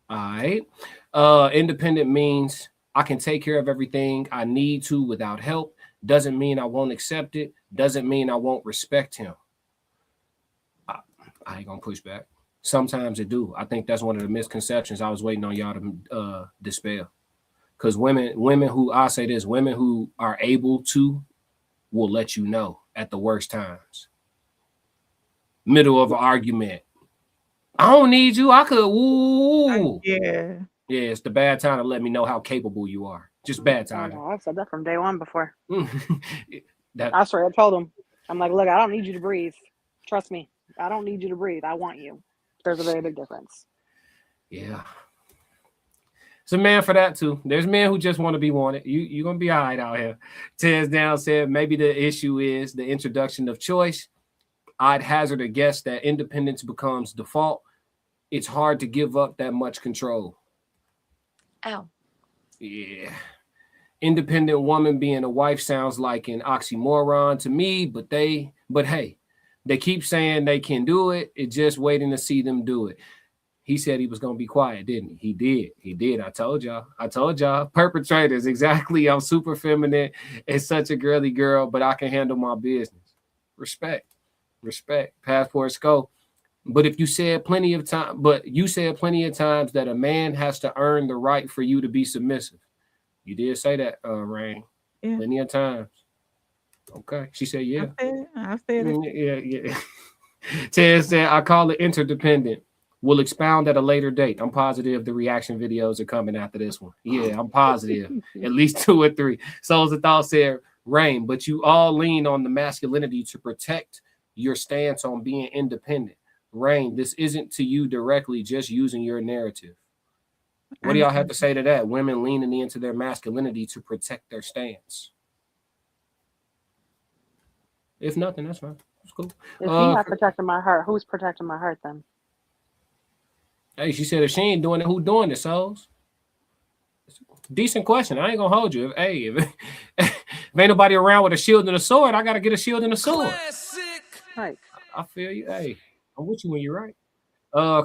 All right. Independent means I can take care of everything I need to without help. Doesn't mean I won't accept it. Doesn't mean I won't respect him. I ain't gonna push back. Sometimes it do. I think that's one of the misconceptions I was waiting on y'all to dispel. Because women who, I say this, women who are able to will let you know at the worst times. Middle of an argument. I don't need you. I could. Woo. Yeah. Yeah, it's the bad time to let me know how capable you are. Just bad Oh, time. no, I've said that from day one before. That I swear, I told him, I'm like, look, I don't need you to breathe. Trust me, I don't need you to breathe. I want you. There's a very big difference. Yeah. It's a man for that too. There's men who just want to be wanted. You're gonna be all right out here. Tez Down said maybe the issue is the introduction of choice. I'd hazard a guess that independence becomes default. It's hard to give up that much control. Ow. Yeah. Independent woman being a wife sounds like an oxymoron to me, but hey, they keep saying they can do it. It's just waiting to see them do it. He said he was going to be quiet, didn't he? He did. I told y'all. Perpetrators, exactly. I'm super feminine and such a girly girl, but I can handle my business. Respect. Passport scope. But you said plenty of times that a man has to earn the right for you to be submissive. You did say that, Rain. Yeah. Plenty of times. Okay. She said, yeah. I said it. Yeah. Ted said, I call it interdependent. We'll expound at a later date. I'm positive the reaction videos are coming after this one. Yeah, I'm positive. At least 2 or 3. Souls of Thought said, Rain, but you all lean on the masculinity to protect your stance on being independent. Rain, this isn't to you directly, just using your narrative. What do y'all have to say to that? Women leaning into their masculinity to protect their stance. If nothing, that's fine. It's cool. If he's not protecting my heart, who's protecting my heart then? Hey, she said if she ain't doing it, who doing it, souls? Decent question. I ain't gonna hold you. If ain't nobody around with a shield and a sword, I gotta get a shield and a sword. Classic. Right. I feel you. Hey, I'm with you when you're right.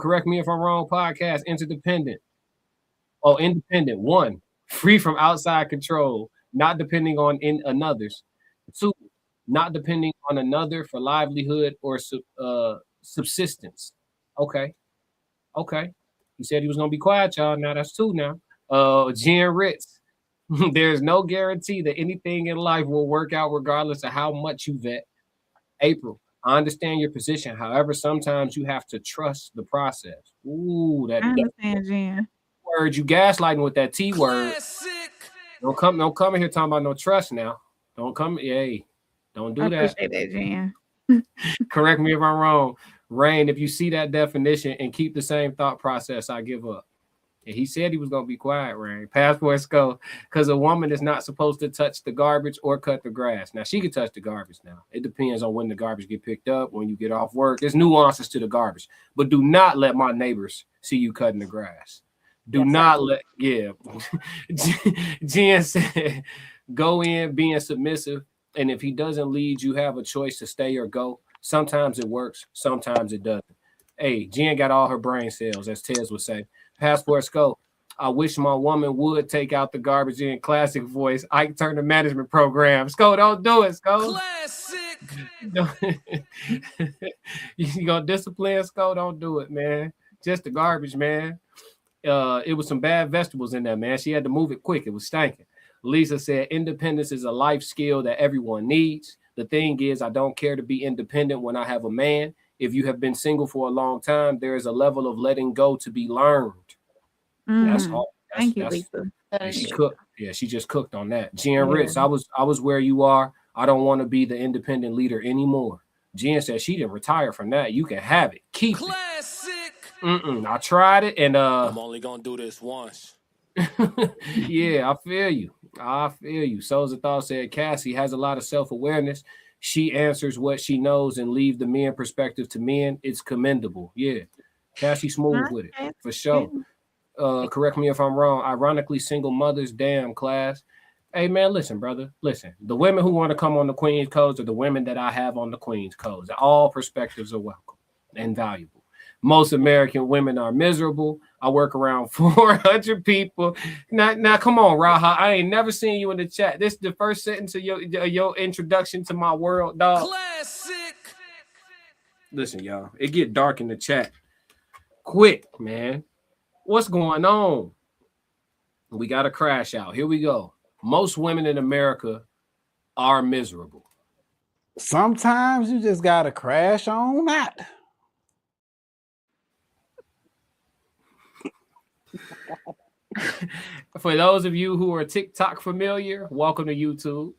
Correct me if I'm wrong. Podcast interdependent. Oh, independent. 1, free from outside control, not depending on another's. 2, not depending on another for livelihood or subsistence. Okay. He said he was gonna be quiet, y'all. Now that's 2 now. Jen Ritz. There's no guarantee that anything in life will work out regardless of how much you vet. April. I understand your position. However, sometimes you have to trust the process. Ooh, I understand, Jen. Word, you gaslighting with that T word. Classic. Don't come in here talking about no trust now. Don't come, hey, don't do I that. appreciate that, Jen. Correct me if I'm wrong. Rain, if you see that definition and keep the same thought process, I give up. And he said he was gonna be quiet, Rain. Passport skull, because a woman is not supposed to touch the garbage or cut the grass. Now she can touch the garbage now. It depends on when the garbage get picked up, when you get off work. There's nuances to the garbage, but do not let my neighbors see you cutting the grass. Do not let, yeah. Jen said, go in being submissive, and if he doesn't lead, you have a choice to stay or go. Sometimes it works, sometimes it doesn't. Hey, Jen got all her brain cells, as Tez would say. Passport Scope. I wish my woman would take out the garbage in classic voice. Ike Turner management program. Sco, don't do it, Sco. Classic. You gonna discipline Sco? Don't do it, man. Just the garbage, man. It was some bad vegetables in there, man. She had to move it quick. It was stinking. Lisa said, independence is a life skill that everyone needs. The thing is, I don't care to be independent when I have a man. If you have been single for a long time, there is a level of letting go to be learned. That's hard. Thank you, Lisa. She cooked. Yeah, she just cooked on that. Jen Ritz, I was where you are. I don't want to be the independent leader anymore. Jen said she didn't retire from that. You can have it. Keep it. I tried it, and I'm only gonna do this once. yeah, I feel you. Souls of Thought said Cassie has a lot of self-awareness. She answers what she knows and leave the men perspective to men. It's commendable. Yeah, Cassie smooth with it for sure. Correct me if I'm wrong. Ironically, single mothers, damn class. Hey man, listen, brother. Listen. The women who want to come on the Queen's Codes are the women that I have on the Queen's Codes. All perspectives are welcome and valuable. Most American women are miserable. I work around 400 people. Now, come on, Raha. I ain't never seen you in the chat. This is the first sentence of your introduction to my world, dog. Classic. Listen, y'all. It get dark in the chat. Quick, man. What's going on? We got to crash out. Here we go. Most women in America are miserable. Sometimes you just got to crash on that. For those of you who are TikTok familiar, welcome to YouTube.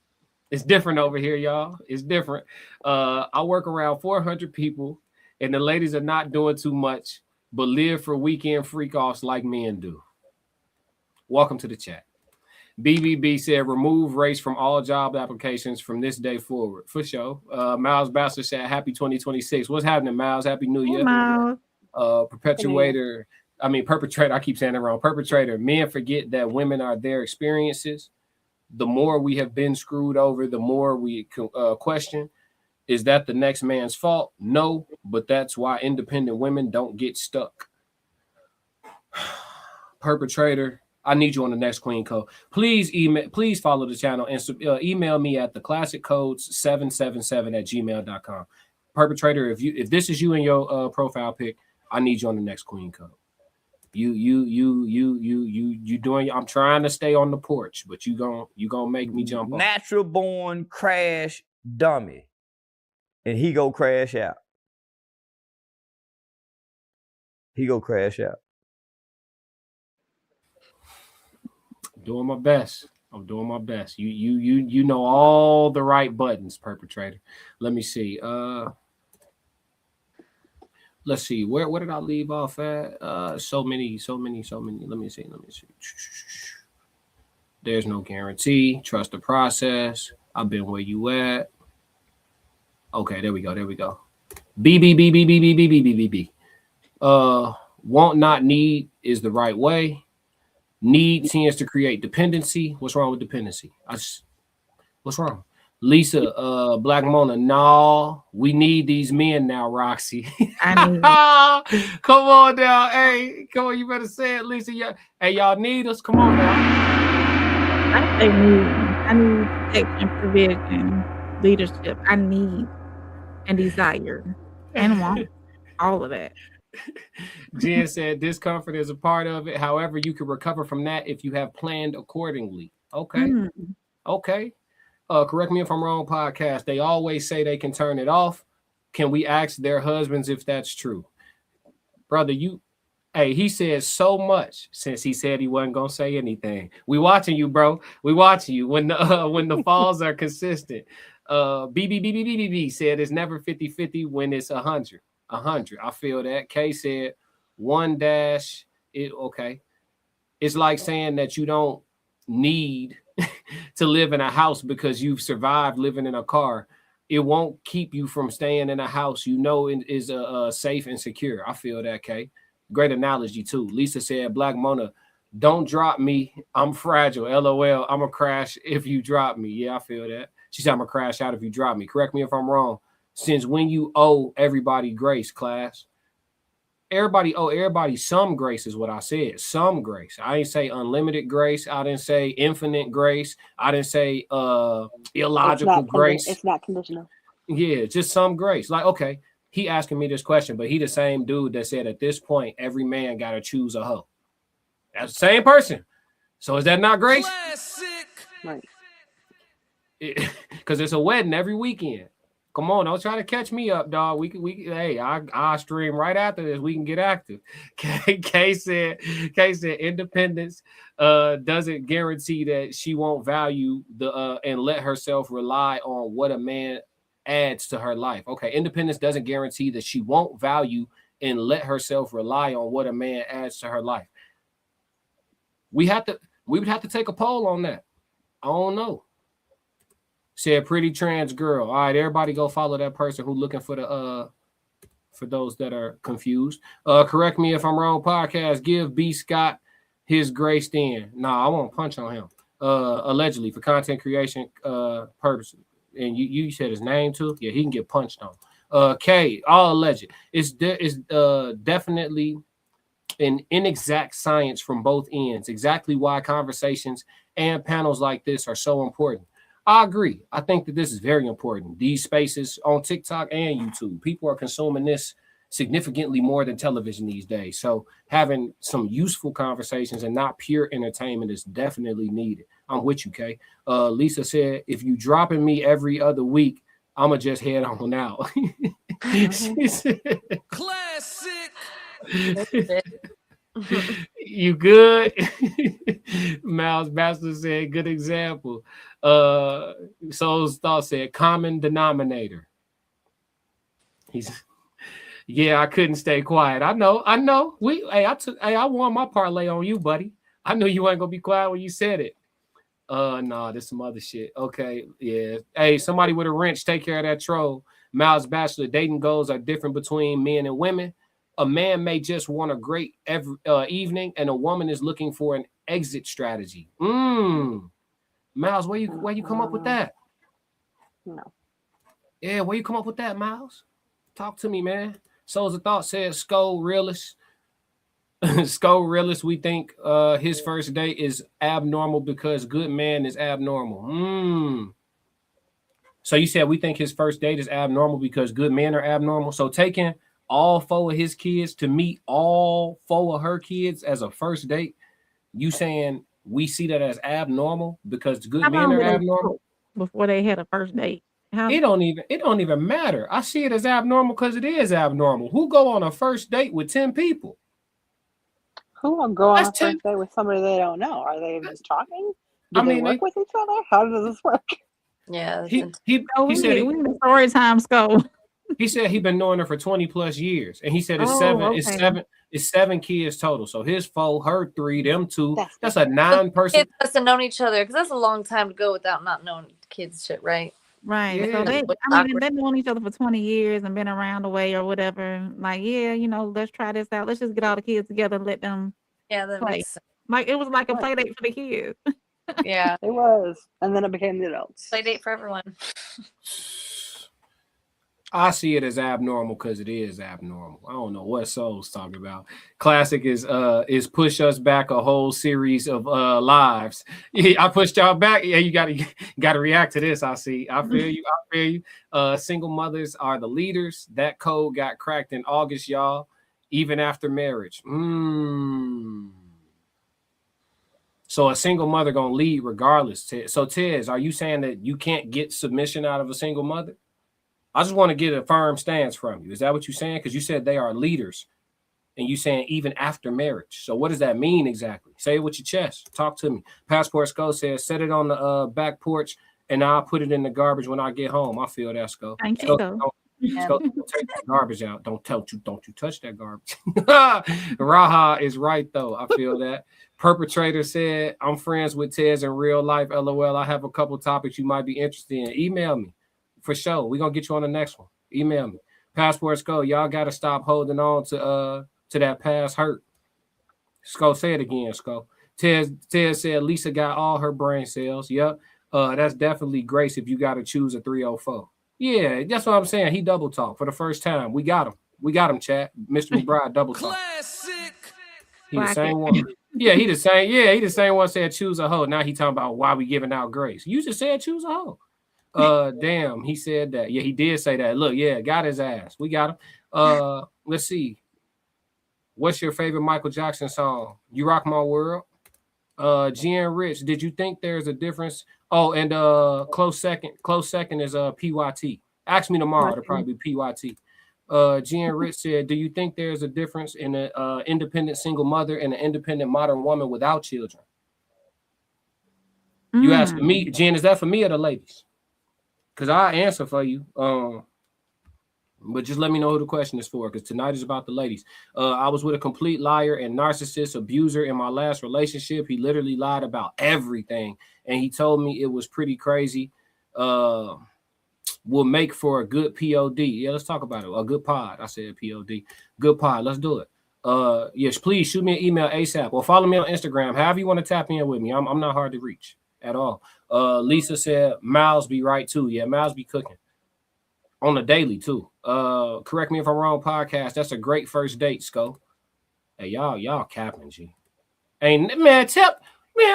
It's different over here, y'all. It's different. I work around 400 people, and the ladies are not doing too much, but live for weekend freak-offs like men do. Welcome to the chat. BBB said, remove race from all job applications from this day forward. For sure. Miles Bastard said, happy 2026. What's happening, Miles? Happy New Year. Miles. Perpetrator, I keep saying it wrong. Perpetrator, men forget that women are their experiences. The more we have been screwed over, the more we question. Is that the next man's fault? No, but that's why independent women don't get stuck. Perpetrator, I need you on the next Queen Code. Please follow the channel and email me at theclassiccodes777@gmail.com. Perpetrator, if this is you in your profile pic, I need you on the next Queen Code. You doing. I'm trying to stay on the porch, but you gonna make me jump off. Natural born crash dummy, and he go crash out. Doing my best. I'm doing my best. You know all the right buttons, Perpetrator. Let me see. Let's see. Where did I leave off at? So many. Let me see. There's no guarantee. Trust the process. I've been where you at. Okay, there we go. B. Want not need is the right way. Need tends to create dependency. What's wrong with dependency? What's wrong? Lisa, Black Mona, no, we need these men now, Roxy. Come on now. Hey, come on, you better say it, Lisa. Hey, y'all need us. Come on now. I need protection, provision, leadership. I need and desire and want all of that. Jen said discomfort is a part of it. However, you can recover from that if you have planned accordingly. Okay. Okay. Correct me if I'm wrong, podcast. They always say they can turn it off. Can we ask their husbands if that's true? Brother, he said so much since he said he wasn't gonna say anything. We watching you, bro. We watching you when the falls are consistent. BBBBBB said it's never 50-50 when it's 100. 100. I feel that. K said 1 dash. Okay. It's like saying that you don't need to live in a house because you've survived living in a car. It won't keep you from staying in a house you know is safe and secure. I feel that, K. Great analogy too. Lisa said, Black Mona, don't drop me. I'm fragile. LOL. I'm a crash if you drop me. Yeah, I feel that. She said I'm gonna crash out if you drop me. Correct me if I'm wrong. Since when you owe everybody grace, class? Everybody owe everybody some grace is what I said. Some grace. I didn't say unlimited grace. I didn't say infinite grace. I didn't say illogical grace. It's not conditional. Yeah, just some grace. Like, okay, he asking me this question, but he the same dude that said at this point, every man got to choose a hoe. That's the same person. So is that not grace? Classic. Right. Because it's a wedding every weekend. Come on, don't try to catch me up, dog. Hey, I stream right after this. We can get active. Kay said independence doesn't guarantee that she won't value the and let herself rely on what a man adds to her life. Okay, independence doesn't guarantee that she won't value and let herself rely on what a man adds to her life. We would have to take a poll on that. I don't know. Said pretty trans girl. All right, everybody go follow that person who looking for the for those that are confused. Correct me if I'm wrong, podcast. Give B Scott his gray stand. Nah, I won't punch on him. Allegedly for content creation purposes. And you said his name too? Yeah, he can get punched on. K, all alleged. It's definitely an inexact science from both ends. Exactly why conversations and panels like this are so important. I agree. I think that this is very important. These spaces on TikTok and YouTube, people are consuming this significantly more than television these days. So having some useful conversations and not pure entertainment is definitely needed. I'm with you, Kay. Lisa said, if you dropping me every other week, I'ma just head on out. She said, Classic. You good? Miles Bachelor said, good example. Soul's Thought said, common denominator. Yeah, I couldn't stay quiet. I know. I won my parlay on you, buddy. I knew you ain't gonna be quiet when you said it. No, there's some other shit. Okay, yeah. Hey, somebody with a wrench, take care of that troll. Miles Bachelor, dating goals are different between men and women. A man may just want a great evening, and a woman is looking for an exit strategy. Miles, where you come up with that? No. Yeah, where you come up with that, Miles? Talk to me, man. Souls of Thought said, Skull Realist. Skull Realist, we think his first date is abnormal because good man is abnormal. So you said we think his first date is abnormal because good men are abnormal. So taking all 4 of his kids to meet all 4 of her kids as a first date, you saying we see that as abnormal because good men are abnormal? Before they had a first date. It don't even matter. I see it as abnormal because it is abnormal. Who go on a first date with 10 people? Who will go on a first date with somebody they don't know? Are they just talking? Do they work with each other? How does this work? Yeah. He we said need a story time Skull. He said he'd been knowing her for 20 plus years. And he said it's 7 kids total. So his 4, her 3, them 2. That's a 9-person. Kids must have known each other because that's a long time to go without not knowing kids shit, right? Right. Yeah. So they've known each other for 20 years and been around the way or whatever. Like, yeah, let's try this out. Let's just get all the kids together and let them that play. makes sense. Like it was like a play date for the kids. Yeah. It was. And then it became the adults. Play date for everyone. I see it as abnormal because it is abnormal. I don't know what Soul's talking about. Classic is push us back a whole series of lives. Yeah, I pushed y'all back. Yeah, you gotta react to this. I feel you. Single mothers are the leaders. That code got cracked in August, y'all. Even after marriage. So a single mother gonna lead regardless. So Tez, are you saying that you can't get submission out of a single mother? I just want to get a firm stance from you. Is that what you're saying? Because you said they are leaders, and you saying even after marriage. So what does that mean exactly? Say it with your chest. Talk to me. Passport Skull says, set it on the back porch, and I'll put it in the garbage when I get home. I feel that, Skull. Thank you. Skull, don't take that garbage out. Don't you touch that garbage. Raha is right though. I feel that. Perpetrator said, I'm friends with Tez in real life. LOL. I have a couple topics you might be interested in. Email me. For sure. We're gonna get you on the next one. Email me. Passport Skull. Y'all gotta stop holding on to that past hurt. Skull, say it again, Skull. Tez said Lisa got all her brain cells. Yep. That's definitely Grace if you gotta choose a 304. Yeah, that's what I'm saying. He double talk for the first time. We got him, chat. Mr. McBride double talk. Classic. He the same one. Yeah, he the same. Yeah, he the same one said choose a hoe. Now he talking about why we giving out grace. You just said choose a hoe. Damn, he said that. Yeah, he did say that. Look, yeah, got his ass. We got him. Let's see. What's your favorite Michael Jackson song? You Rock My World. Jen Rich, did you think there's a difference? Oh, and close second is PYT. Ask me tomorrow, it'll probably be PYT. Jen Rich said, do you think there's a difference in an independent single mother and an independent modern woman without children? You asking me, Jen, is that for me or the ladies? Because I answer for you. But just let me know who the question is for, because tonight is about the ladies. I was with a complete liar and narcissist abuser in my last relationship. He literally lied about everything, and he told me it was pretty crazy. Will make for a good POD. Yeah, let's talk about it. A good pod. I said POD. Good pod. Let's do it. Yes, please shoot me an email ASAP or follow me on Instagram. However you want to tap in with me. I'm not hard to reach at all. Lisa said Miles be right too. Yeah, Miles be cooking on the daily too. Correct me if I'm wrong, podcast. That's a great first date, Sco. Hey, y'all capping, G. Ain't man,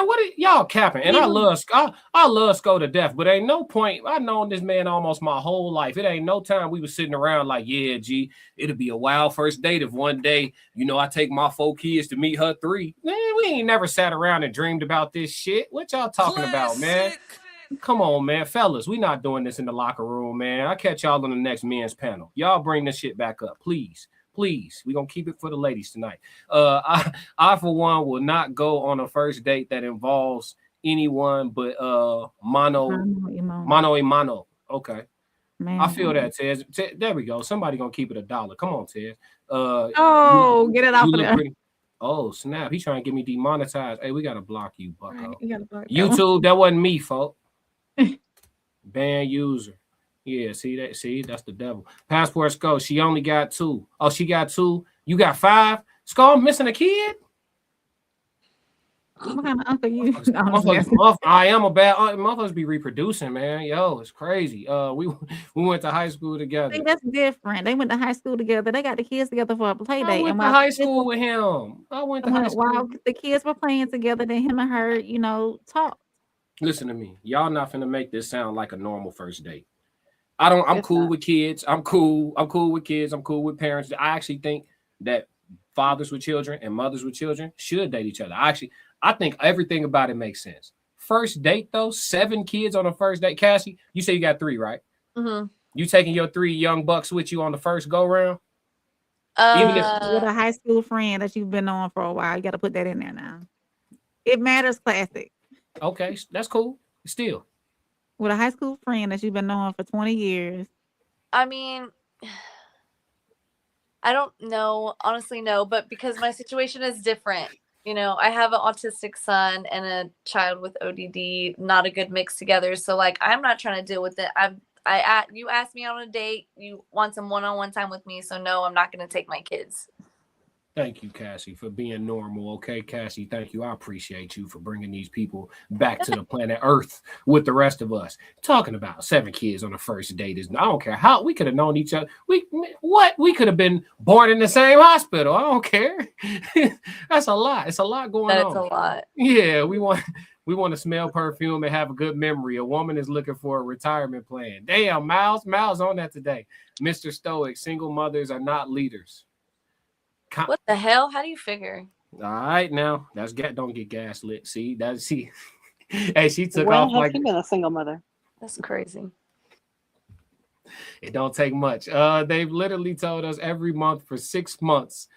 what are y'all capping? And I love Sco to death, but ain't no point. I've known this man almost my whole life. It ain't no time we was sitting around like, yeah, G, it'll be a wild first date if one day, I take my 4 kids to meet her 3. Man, we ain't never sat around and dreamed about this shit. What y'all talking about, man? Come on, man. Fellas, we not doing this in the locker room, man. I'll catch y'all on the next men's panel. Y'all bring this shit back up, please. Please. We're going to keep it for the ladies tonight. I, for one, will not go on a first date that involves anyone but mano a mano. Okay. Man. I feel that, Tez. There we go. Somebody going to keep it $1. Come on, Tez. Get it off of there. Oh, snap. He trying to get me demonetized. Hey, we got to block you, bucko. Right, YouTube, that wasn't me, folks. Ban user. Yeah, see, that's the devil. Passport Skull, she only got 2. Oh, she got 2. You got 5. Skull, I'm missing a kid. What kind of uncle you? I am a bad motherfuckers be reproducing, man. Yo, it's crazy. We went to high school together. I think that's different. They went to high school together. They got the kids together for a play date. I went to high school with him. I went to high school. While the kids were playing together, then him and her, talked. Listen to me. Y'all not finna make this sound like a normal first date. I'm cool with kids. I'm cool with kids. I'm cool with parents. I actually think that fathers with children and mothers with children should date each other. I think everything about it makes sense. First date, though, 7 kids on a first date. Cassie, you say you got 3, right? Mm-hmm. You taking your 3 young bucks with you on the first go round? Even if with a high school friend that you've been on for a while, you got to put that in there now. It matters, classic. Okay, that's cool. Still. With a high school friend that you've been knowing for 20 years. I mean, I don't know. Honestly, no. But because my situation is different. I have an autistic son and a child with ODD, not a good mix together. So, I'm not trying to deal with it. You asked me on a date. You want some one-on-one time with me. So, no, I'm not going to take my kids. Thank you, Cassie, for being normal. Okay, Cassie, thank you. I appreciate you for bringing these people back to the planet Earth with the rest of us. Talking about 7 kids on the first date is, I don't care how we could have known each other. We could have been born in the same hospital. I don't care. That's a lot. It's a lot going on. That's a lot. Yeah, we want to smell perfume and have a good memory. A woman is looking for a retirement plan. Damn, Miles on that today. Mr. Stoic, single mothers are not leaders. What the hell? How do you figure? All right, now don't get gaslit. See, hey, she took off like been a single mother. That's crazy. It don't take much. They've literally told us every month for 6 months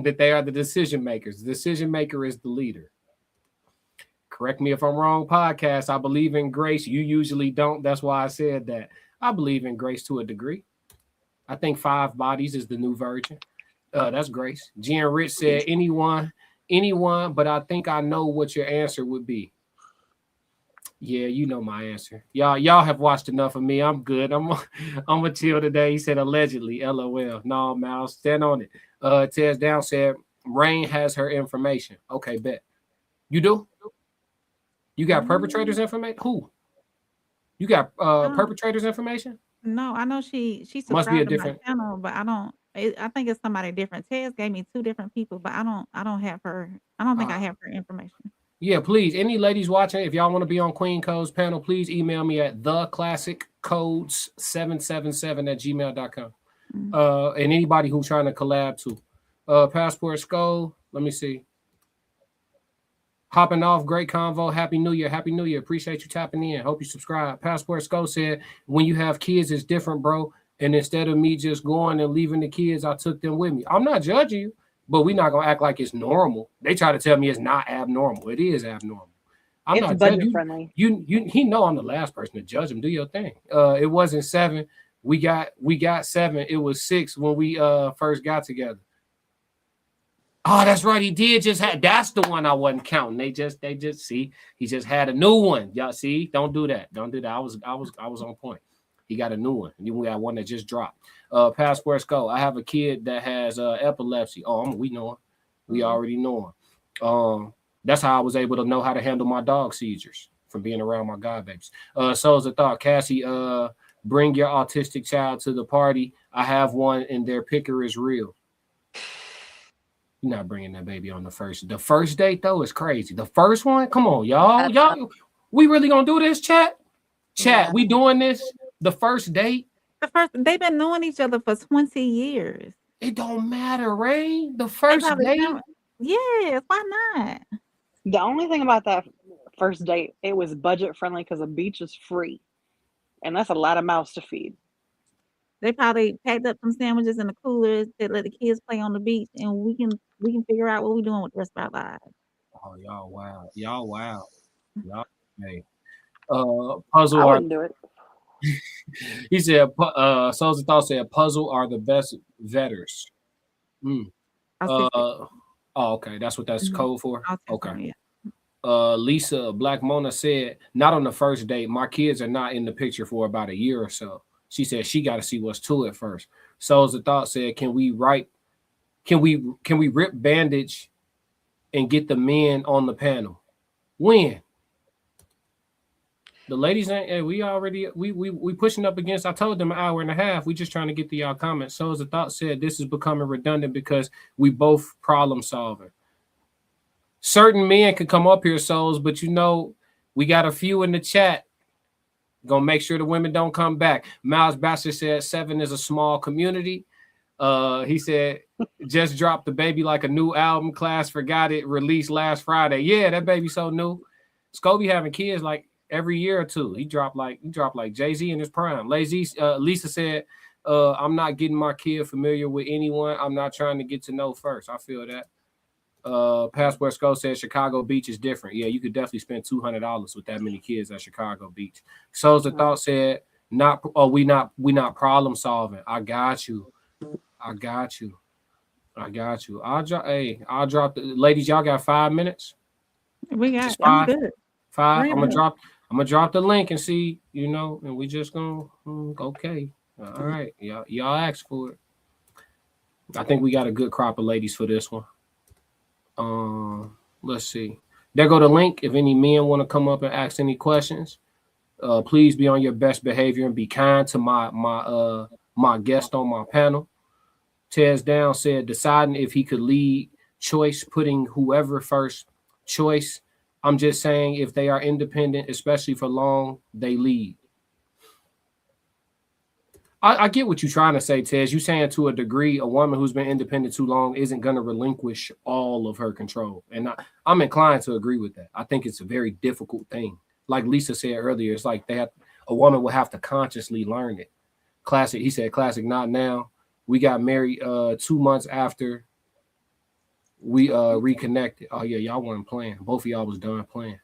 that they are the decision makers. The decision maker is the leader. Correct me if I'm wrong, podcast. I believe in grace. You usually don't. That's why I said that. I believe in grace to a degree. I think 5 bodies is the new virgin. That's Grace. Jen Rich said anyone, but I think I know what your answer would be. Yeah, you know my answer. Y'all have watched enough of me. I'm good. I'm a chill today. He said allegedly. LOL. No, Mouse, stand on it. Tez Down said Rain has her information. Okay, bet. You do? You got perpetrators information? Who? You got perpetrators information? No, I know she subscribed Must be a to different my channel, but I don't. I think it's somebody different. Tez gave me 2 different people, but I don't have her. I don't think I have her information. Yeah, please. Any ladies watching, if y'all want to be on Queen Codes panel, please email me at theclassiccodes777@gmail.com. And anybody who's trying to collab too. Passport Skull, let me see. Hopping off, great convo. Happy New Year. Happy New Year. Appreciate you tapping in. Hope you subscribe. Passport Skull said, when you have kids, it's different, bro. And instead of me just going and leaving the kids, I took them with me. I'm not judging you, but we're not gonna act like it's normal. They try to tell me it's not abnormal. It is abnormal. I'm It's not budget judging friendly. He know I'm the last person to judge him. Do your thing. It wasn't 7. We got 7. It was 6 when we first got together. Oh, that's right. He did just have. That's the one I wasn't counting. They just see. He just had a new one. Y'all see? Don't do that. Don't do that. I was on point. He got a new one. And then we got one that just dropped. Passport Skull. I have a kid that has epilepsy. Oh, we know him. We already know him. That's how I was able to know how to handle my dog seizures from being around my god babies. Souls of Thought. Cassie, bring your autistic child to the party. I have one, and their picker is real. You're not bringing that baby on the first. The first date though is crazy. The first one, come on, y'all. We really gonna do this, chat? Chat, we doing this? The first date? They've been knowing each other for 20 years. It don't matter, Ray. The first date. Yes, why not? The only thing about that first date, it was budget friendly because the beach is free, and that's a lot of mouths to feed. They probably packed up some sandwiches in the coolers to let the kids play on the beach, and we can figure out what we're doing with the rest of our lives. Oh, y'all wow. Y'all hey. Puzzle. I wouldn't do it. He said, Souls of Thought said, puzzle are the best vetters. Oh, okay. That's what that's code for? Okay. Lisa Black Mona said, not on the first date. My kids are not in the picture for about a year or so. She said she got to see what's to it first. Souls of Thought said, can we rip bandage and get the men on the panel? When? The ladies ain't. We pushing up against. I told them an hour and a half. We just trying to get to y'all comments. Souls of Thought said this is becoming redundant because we both problem solving. Certain men can come up here, Souls, but we got a few in the chat. Gonna make sure the women don't come back. Miles Bassett said 7 is a small community. He said just dropped the baby like a new album. Class forgot it. Released last Friday. Yeah, that baby so new. Scobie having kids like every year or two. He dropped like Jay-Z in his prime. Lisa said, I'm not getting my kid familiar with anyone. I'm not trying to get to know first. I feel that. Passport Skull says Chicago Beach is different. Yeah, you could definitely spend $200 with that many kids at Chicago Beach. Souls of Thought said, we not problem solving. I got you. I'll drop the ladies. Y'all got 5 minutes. We got 5. I'm good. 5. I'm gonna drop the link and see, and we just gonna okay. All right. Y'all asked for it. I think we got a good crop of ladies for this one. Let's see. There go the link. If any men want to come up and ask any questions, please be on your best behavior and be kind to my guest on my panel. Tez Down said deciding if he could lead choice, putting whoever first choice. I'm just saying if they are independent, especially for long, they lead. I get what you're trying to say, Tez. You're saying to a degree, a woman who's been independent too long isn't going to relinquish all of her control. And I'm inclined to agree with that. I think it's a very difficult thing. Like Lisa said earlier, it's like a woman will have to consciously learn it. Classic, he said, classic, not now. We got married 2 months after we reconnected. Oh, yeah, y'all weren't playing. Both of y'all was done playing.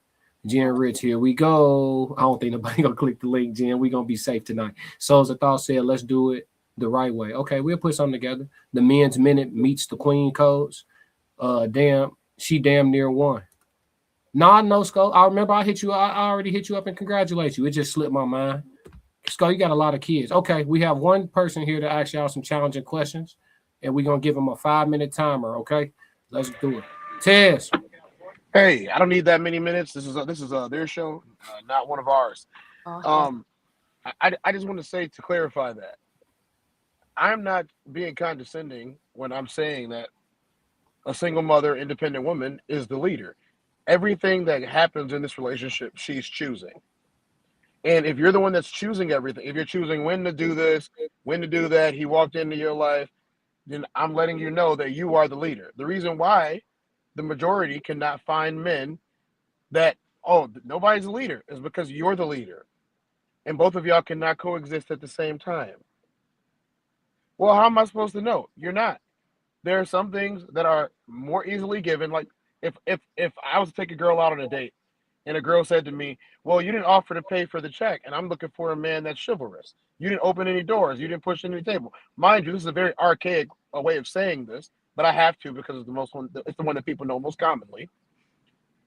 Jen Rich, here we go. I don't think nobody gonna click the link, Jen. We gonna be safe tonight. Souls of Thought said, let's do it the right way. Okay, we'll put something together. The men's minute meets the queen codes. She damn near won. No, Skull. I remember I already hit you up and congratulate you. It just slipped my mind. Skull, you got a lot of kids. Okay, we have one person here to ask y'all some challenging questions, and we're gonna give them a 5-minute timer. Okay, let's do it. Tez. Hey, I don't need that many minutes. This is their show, not one of ours. I just want to say, to clarify that I'm not being condescending when I'm saying that a single mother, independent woman is the leader. Everything that happens in this relationship, she's choosing. And if you're the one that's choosing everything, if you're choosing when to do this, when to do that, he walked into your life, then I'm letting you know that you are the leader. The reason why the majority cannot find men that, oh, nobody's a leader, is because you're the leader. And both of y'all cannot coexist at the same time. Well, how am I supposed to know? You're not. There are some things that are more easily given. Like if I was to take a girl out on a date and a girl said to me, well, you didn't offer to pay for the check, and I'm looking for a man that's chivalrous. You didn't open any doors. You didn't push any table. Mind you, this is a very archaic way of saying this, but I have to because it's the one that people know most commonly.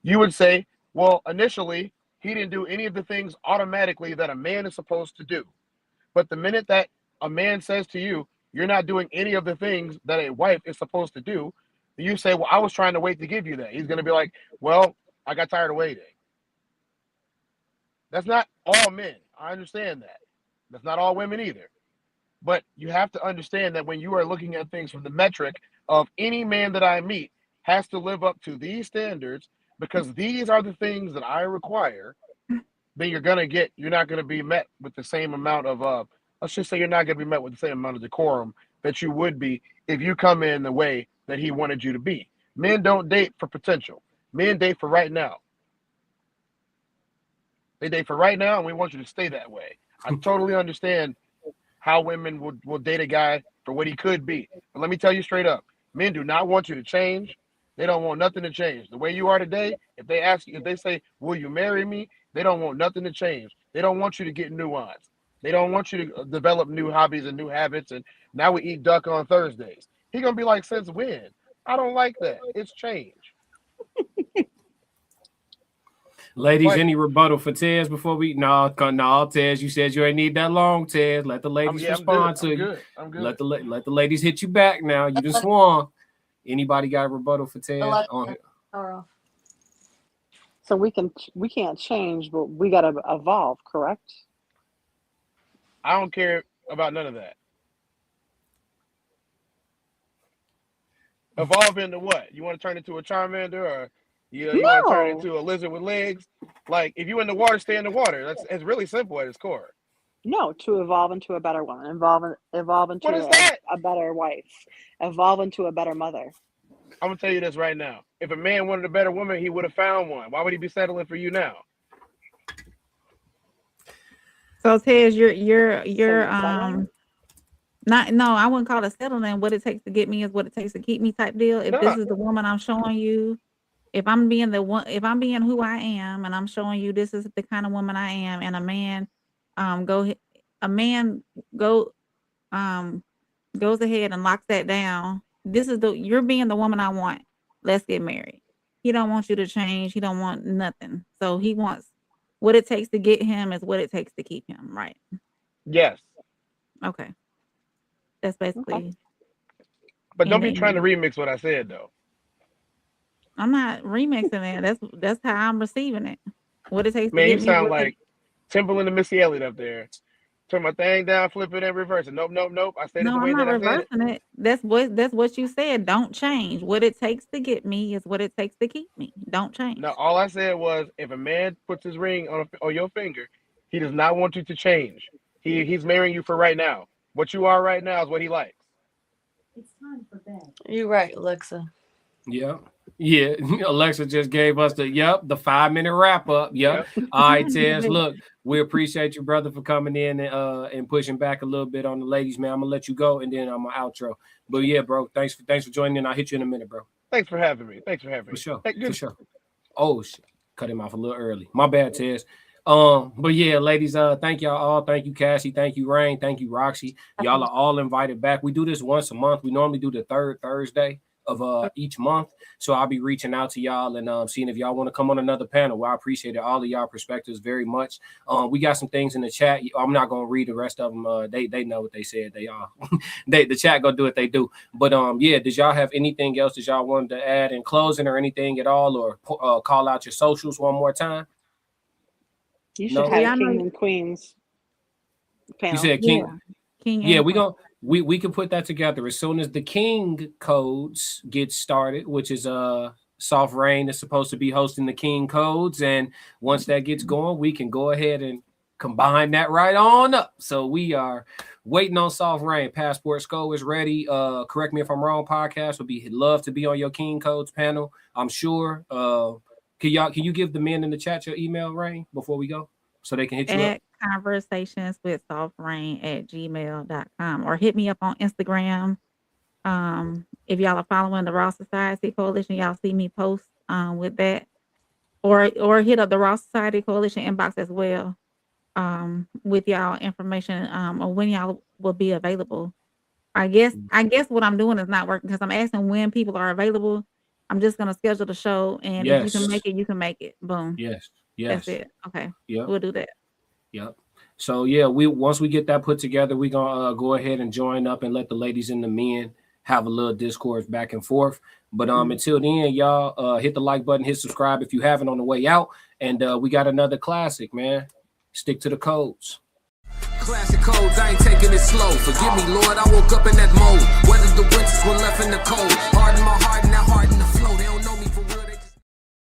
You would say, well, initially, he didn't do any of the things automatically that a man is supposed to do. But the minute that a man says to you, you're not doing any of the things that a wife is supposed to do, you say, well, I was trying to wait to give you that. He's going to be like, well, I got tired of waiting. That's not all men. I understand that. That's not all women either. But you have to understand that when you are looking at things from the metric of any man that I meet has to live up to these standards because these are the things that I require, then you're not going to be met with the same amount of, let's just say you're not going to be met with the same amount of decorum that you would be if you come in the way that he wanted you to be. Men don't date for potential. Men date for right now. They date for right now, and we want you to stay that way. I totally understand how women will date a guy for what he could be. But let me tell you straight up, men do not want you to change. They don't want nothing to change. The way you are today, if they say, will you marry me? They don't want nothing to change. They don't want you to get nuanced. They don't want you to develop new hobbies and new habits. And now we eat duck on Thursdays. He's going to be like, since when? I don't like that. It's change. Ladies, any rebuttal for Tez before we? No, Tez, you said you ain't need that long, Tez. Let the ladies respond to you. I'm good. Let the ladies hit you back now. You just swung. Anybody got a rebuttal for Tez? So we can't change, but we got to evolve, correct? I don't care about none of that. Evolve into what? You want to turn into a Charmander, or you want to turn into a lizard with legs? Like, if you in the water, stay in the water. It's really simple at its core. No, to evolve into a better woman, evolve into a better wife, evolve into a better mother. I'm gonna tell you this right now. If a man wanted a better woman, he would have found one. Why would he be settling for you now? So Tez, you're I wouldn't call it settling. What it takes to get me is what it takes to keep me type deal. If this is the woman I'm showing you, if I'm being who I am and I'm showing you this is the kind of woman I am, and a man goes ahead and locks that down. You're being the woman I want. Let's get married. He don't want you to change. He don't want nothing. So he wants what it takes to get him is what it takes to keep him, right? Yes. Okay. That's basically. Okay. But don't be trying to remix what I said, though. I'm not remixing it. That's how I'm receiving it. What it takes to get me. Man, you sound like Timberland and Missy Elliott up there. Turn my thing down, flip it, and reverse it. Nope. I said it the way that I said it. No, I'm not reversing it. That's what you said. Don't change. What it takes to get me is what it takes to keep me. Don't change. No, all I said was if a man puts his ring on your finger, he does not want you to change. He's marrying you for right now. What you are right now is what he likes. It's time for bed. You're right, Alexa. Yeah. Alexa just gave us the 5-minute wrap up. Yep. All right, Tez. Look, we appreciate you, brother, for coming in and pushing back a little bit on the ladies, man. I'm gonna let you go and then I'm gonna outro. But yeah, bro, thanks for joining in. I'll hit you in a minute, bro. Thanks for having me. For sure. For sure. Oh shit. Cut him off a little early. My bad, Tez. But yeah, ladies, thank y'all all. Thank you, Cassie. Thank you, Rain. Thank you, Roxy. Y'all are all invited back. We do this once a month. We normally do the third Thursday of each month. So I'll be reaching out to y'all and seeing if y'all want to come on another panel. Well, I appreciate it. All of y'all perspectives very much. We got some things in the chat. I'm not gonna read the rest of them. They know what they said. They are the chat gonna do what they do. But yeah, did y'all have anything else that y'all wanted to add in closing or anything at all, or call out your socials one more time? You should have King and Queens panel. You said King. Yeah, we can put that together as soon as the King codes get started, which is Soft Rain is supposed to be hosting the King codes, and once that gets going, we can go ahead and combine that right on up. So we are waiting on Soft Rain. Passport Skull is ready. Correct me if I'm wrong. Podcast would love to be on your King codes panel. I'm sure. Can you give the men in the chat your email, Rain, before we go, so they can hit you up? conversationswithsoftrain@gmail.com, or hit me up on Instagram. If y'all are following the Raw Society Coalition, y'all see me post with that, or hit up the Raw Society Coalition inbox as well, with y'all information on when y'all will be available. I guess what I'm doing is not working, because I'm asking when people are available. I'm just gonna schedule the show, and if you can make it, you can make it. Boom. Yes. That's it. Okay. Yeah. We'll do that. Yep. So yeah, once we get that put together, we're gonna go ahead and join up and let the ladies and the men have a little discourse back and forth. But until then, y'all hit the like button, hit subscribe if you haven't on the way out. And we got another classic, man. Stick to the codes. Classic codes, I ain't taking it slow. Forgive me, Lord, I woke up in that mode. Weathered the winters when left in the cold. Hardened my heart and now hardened the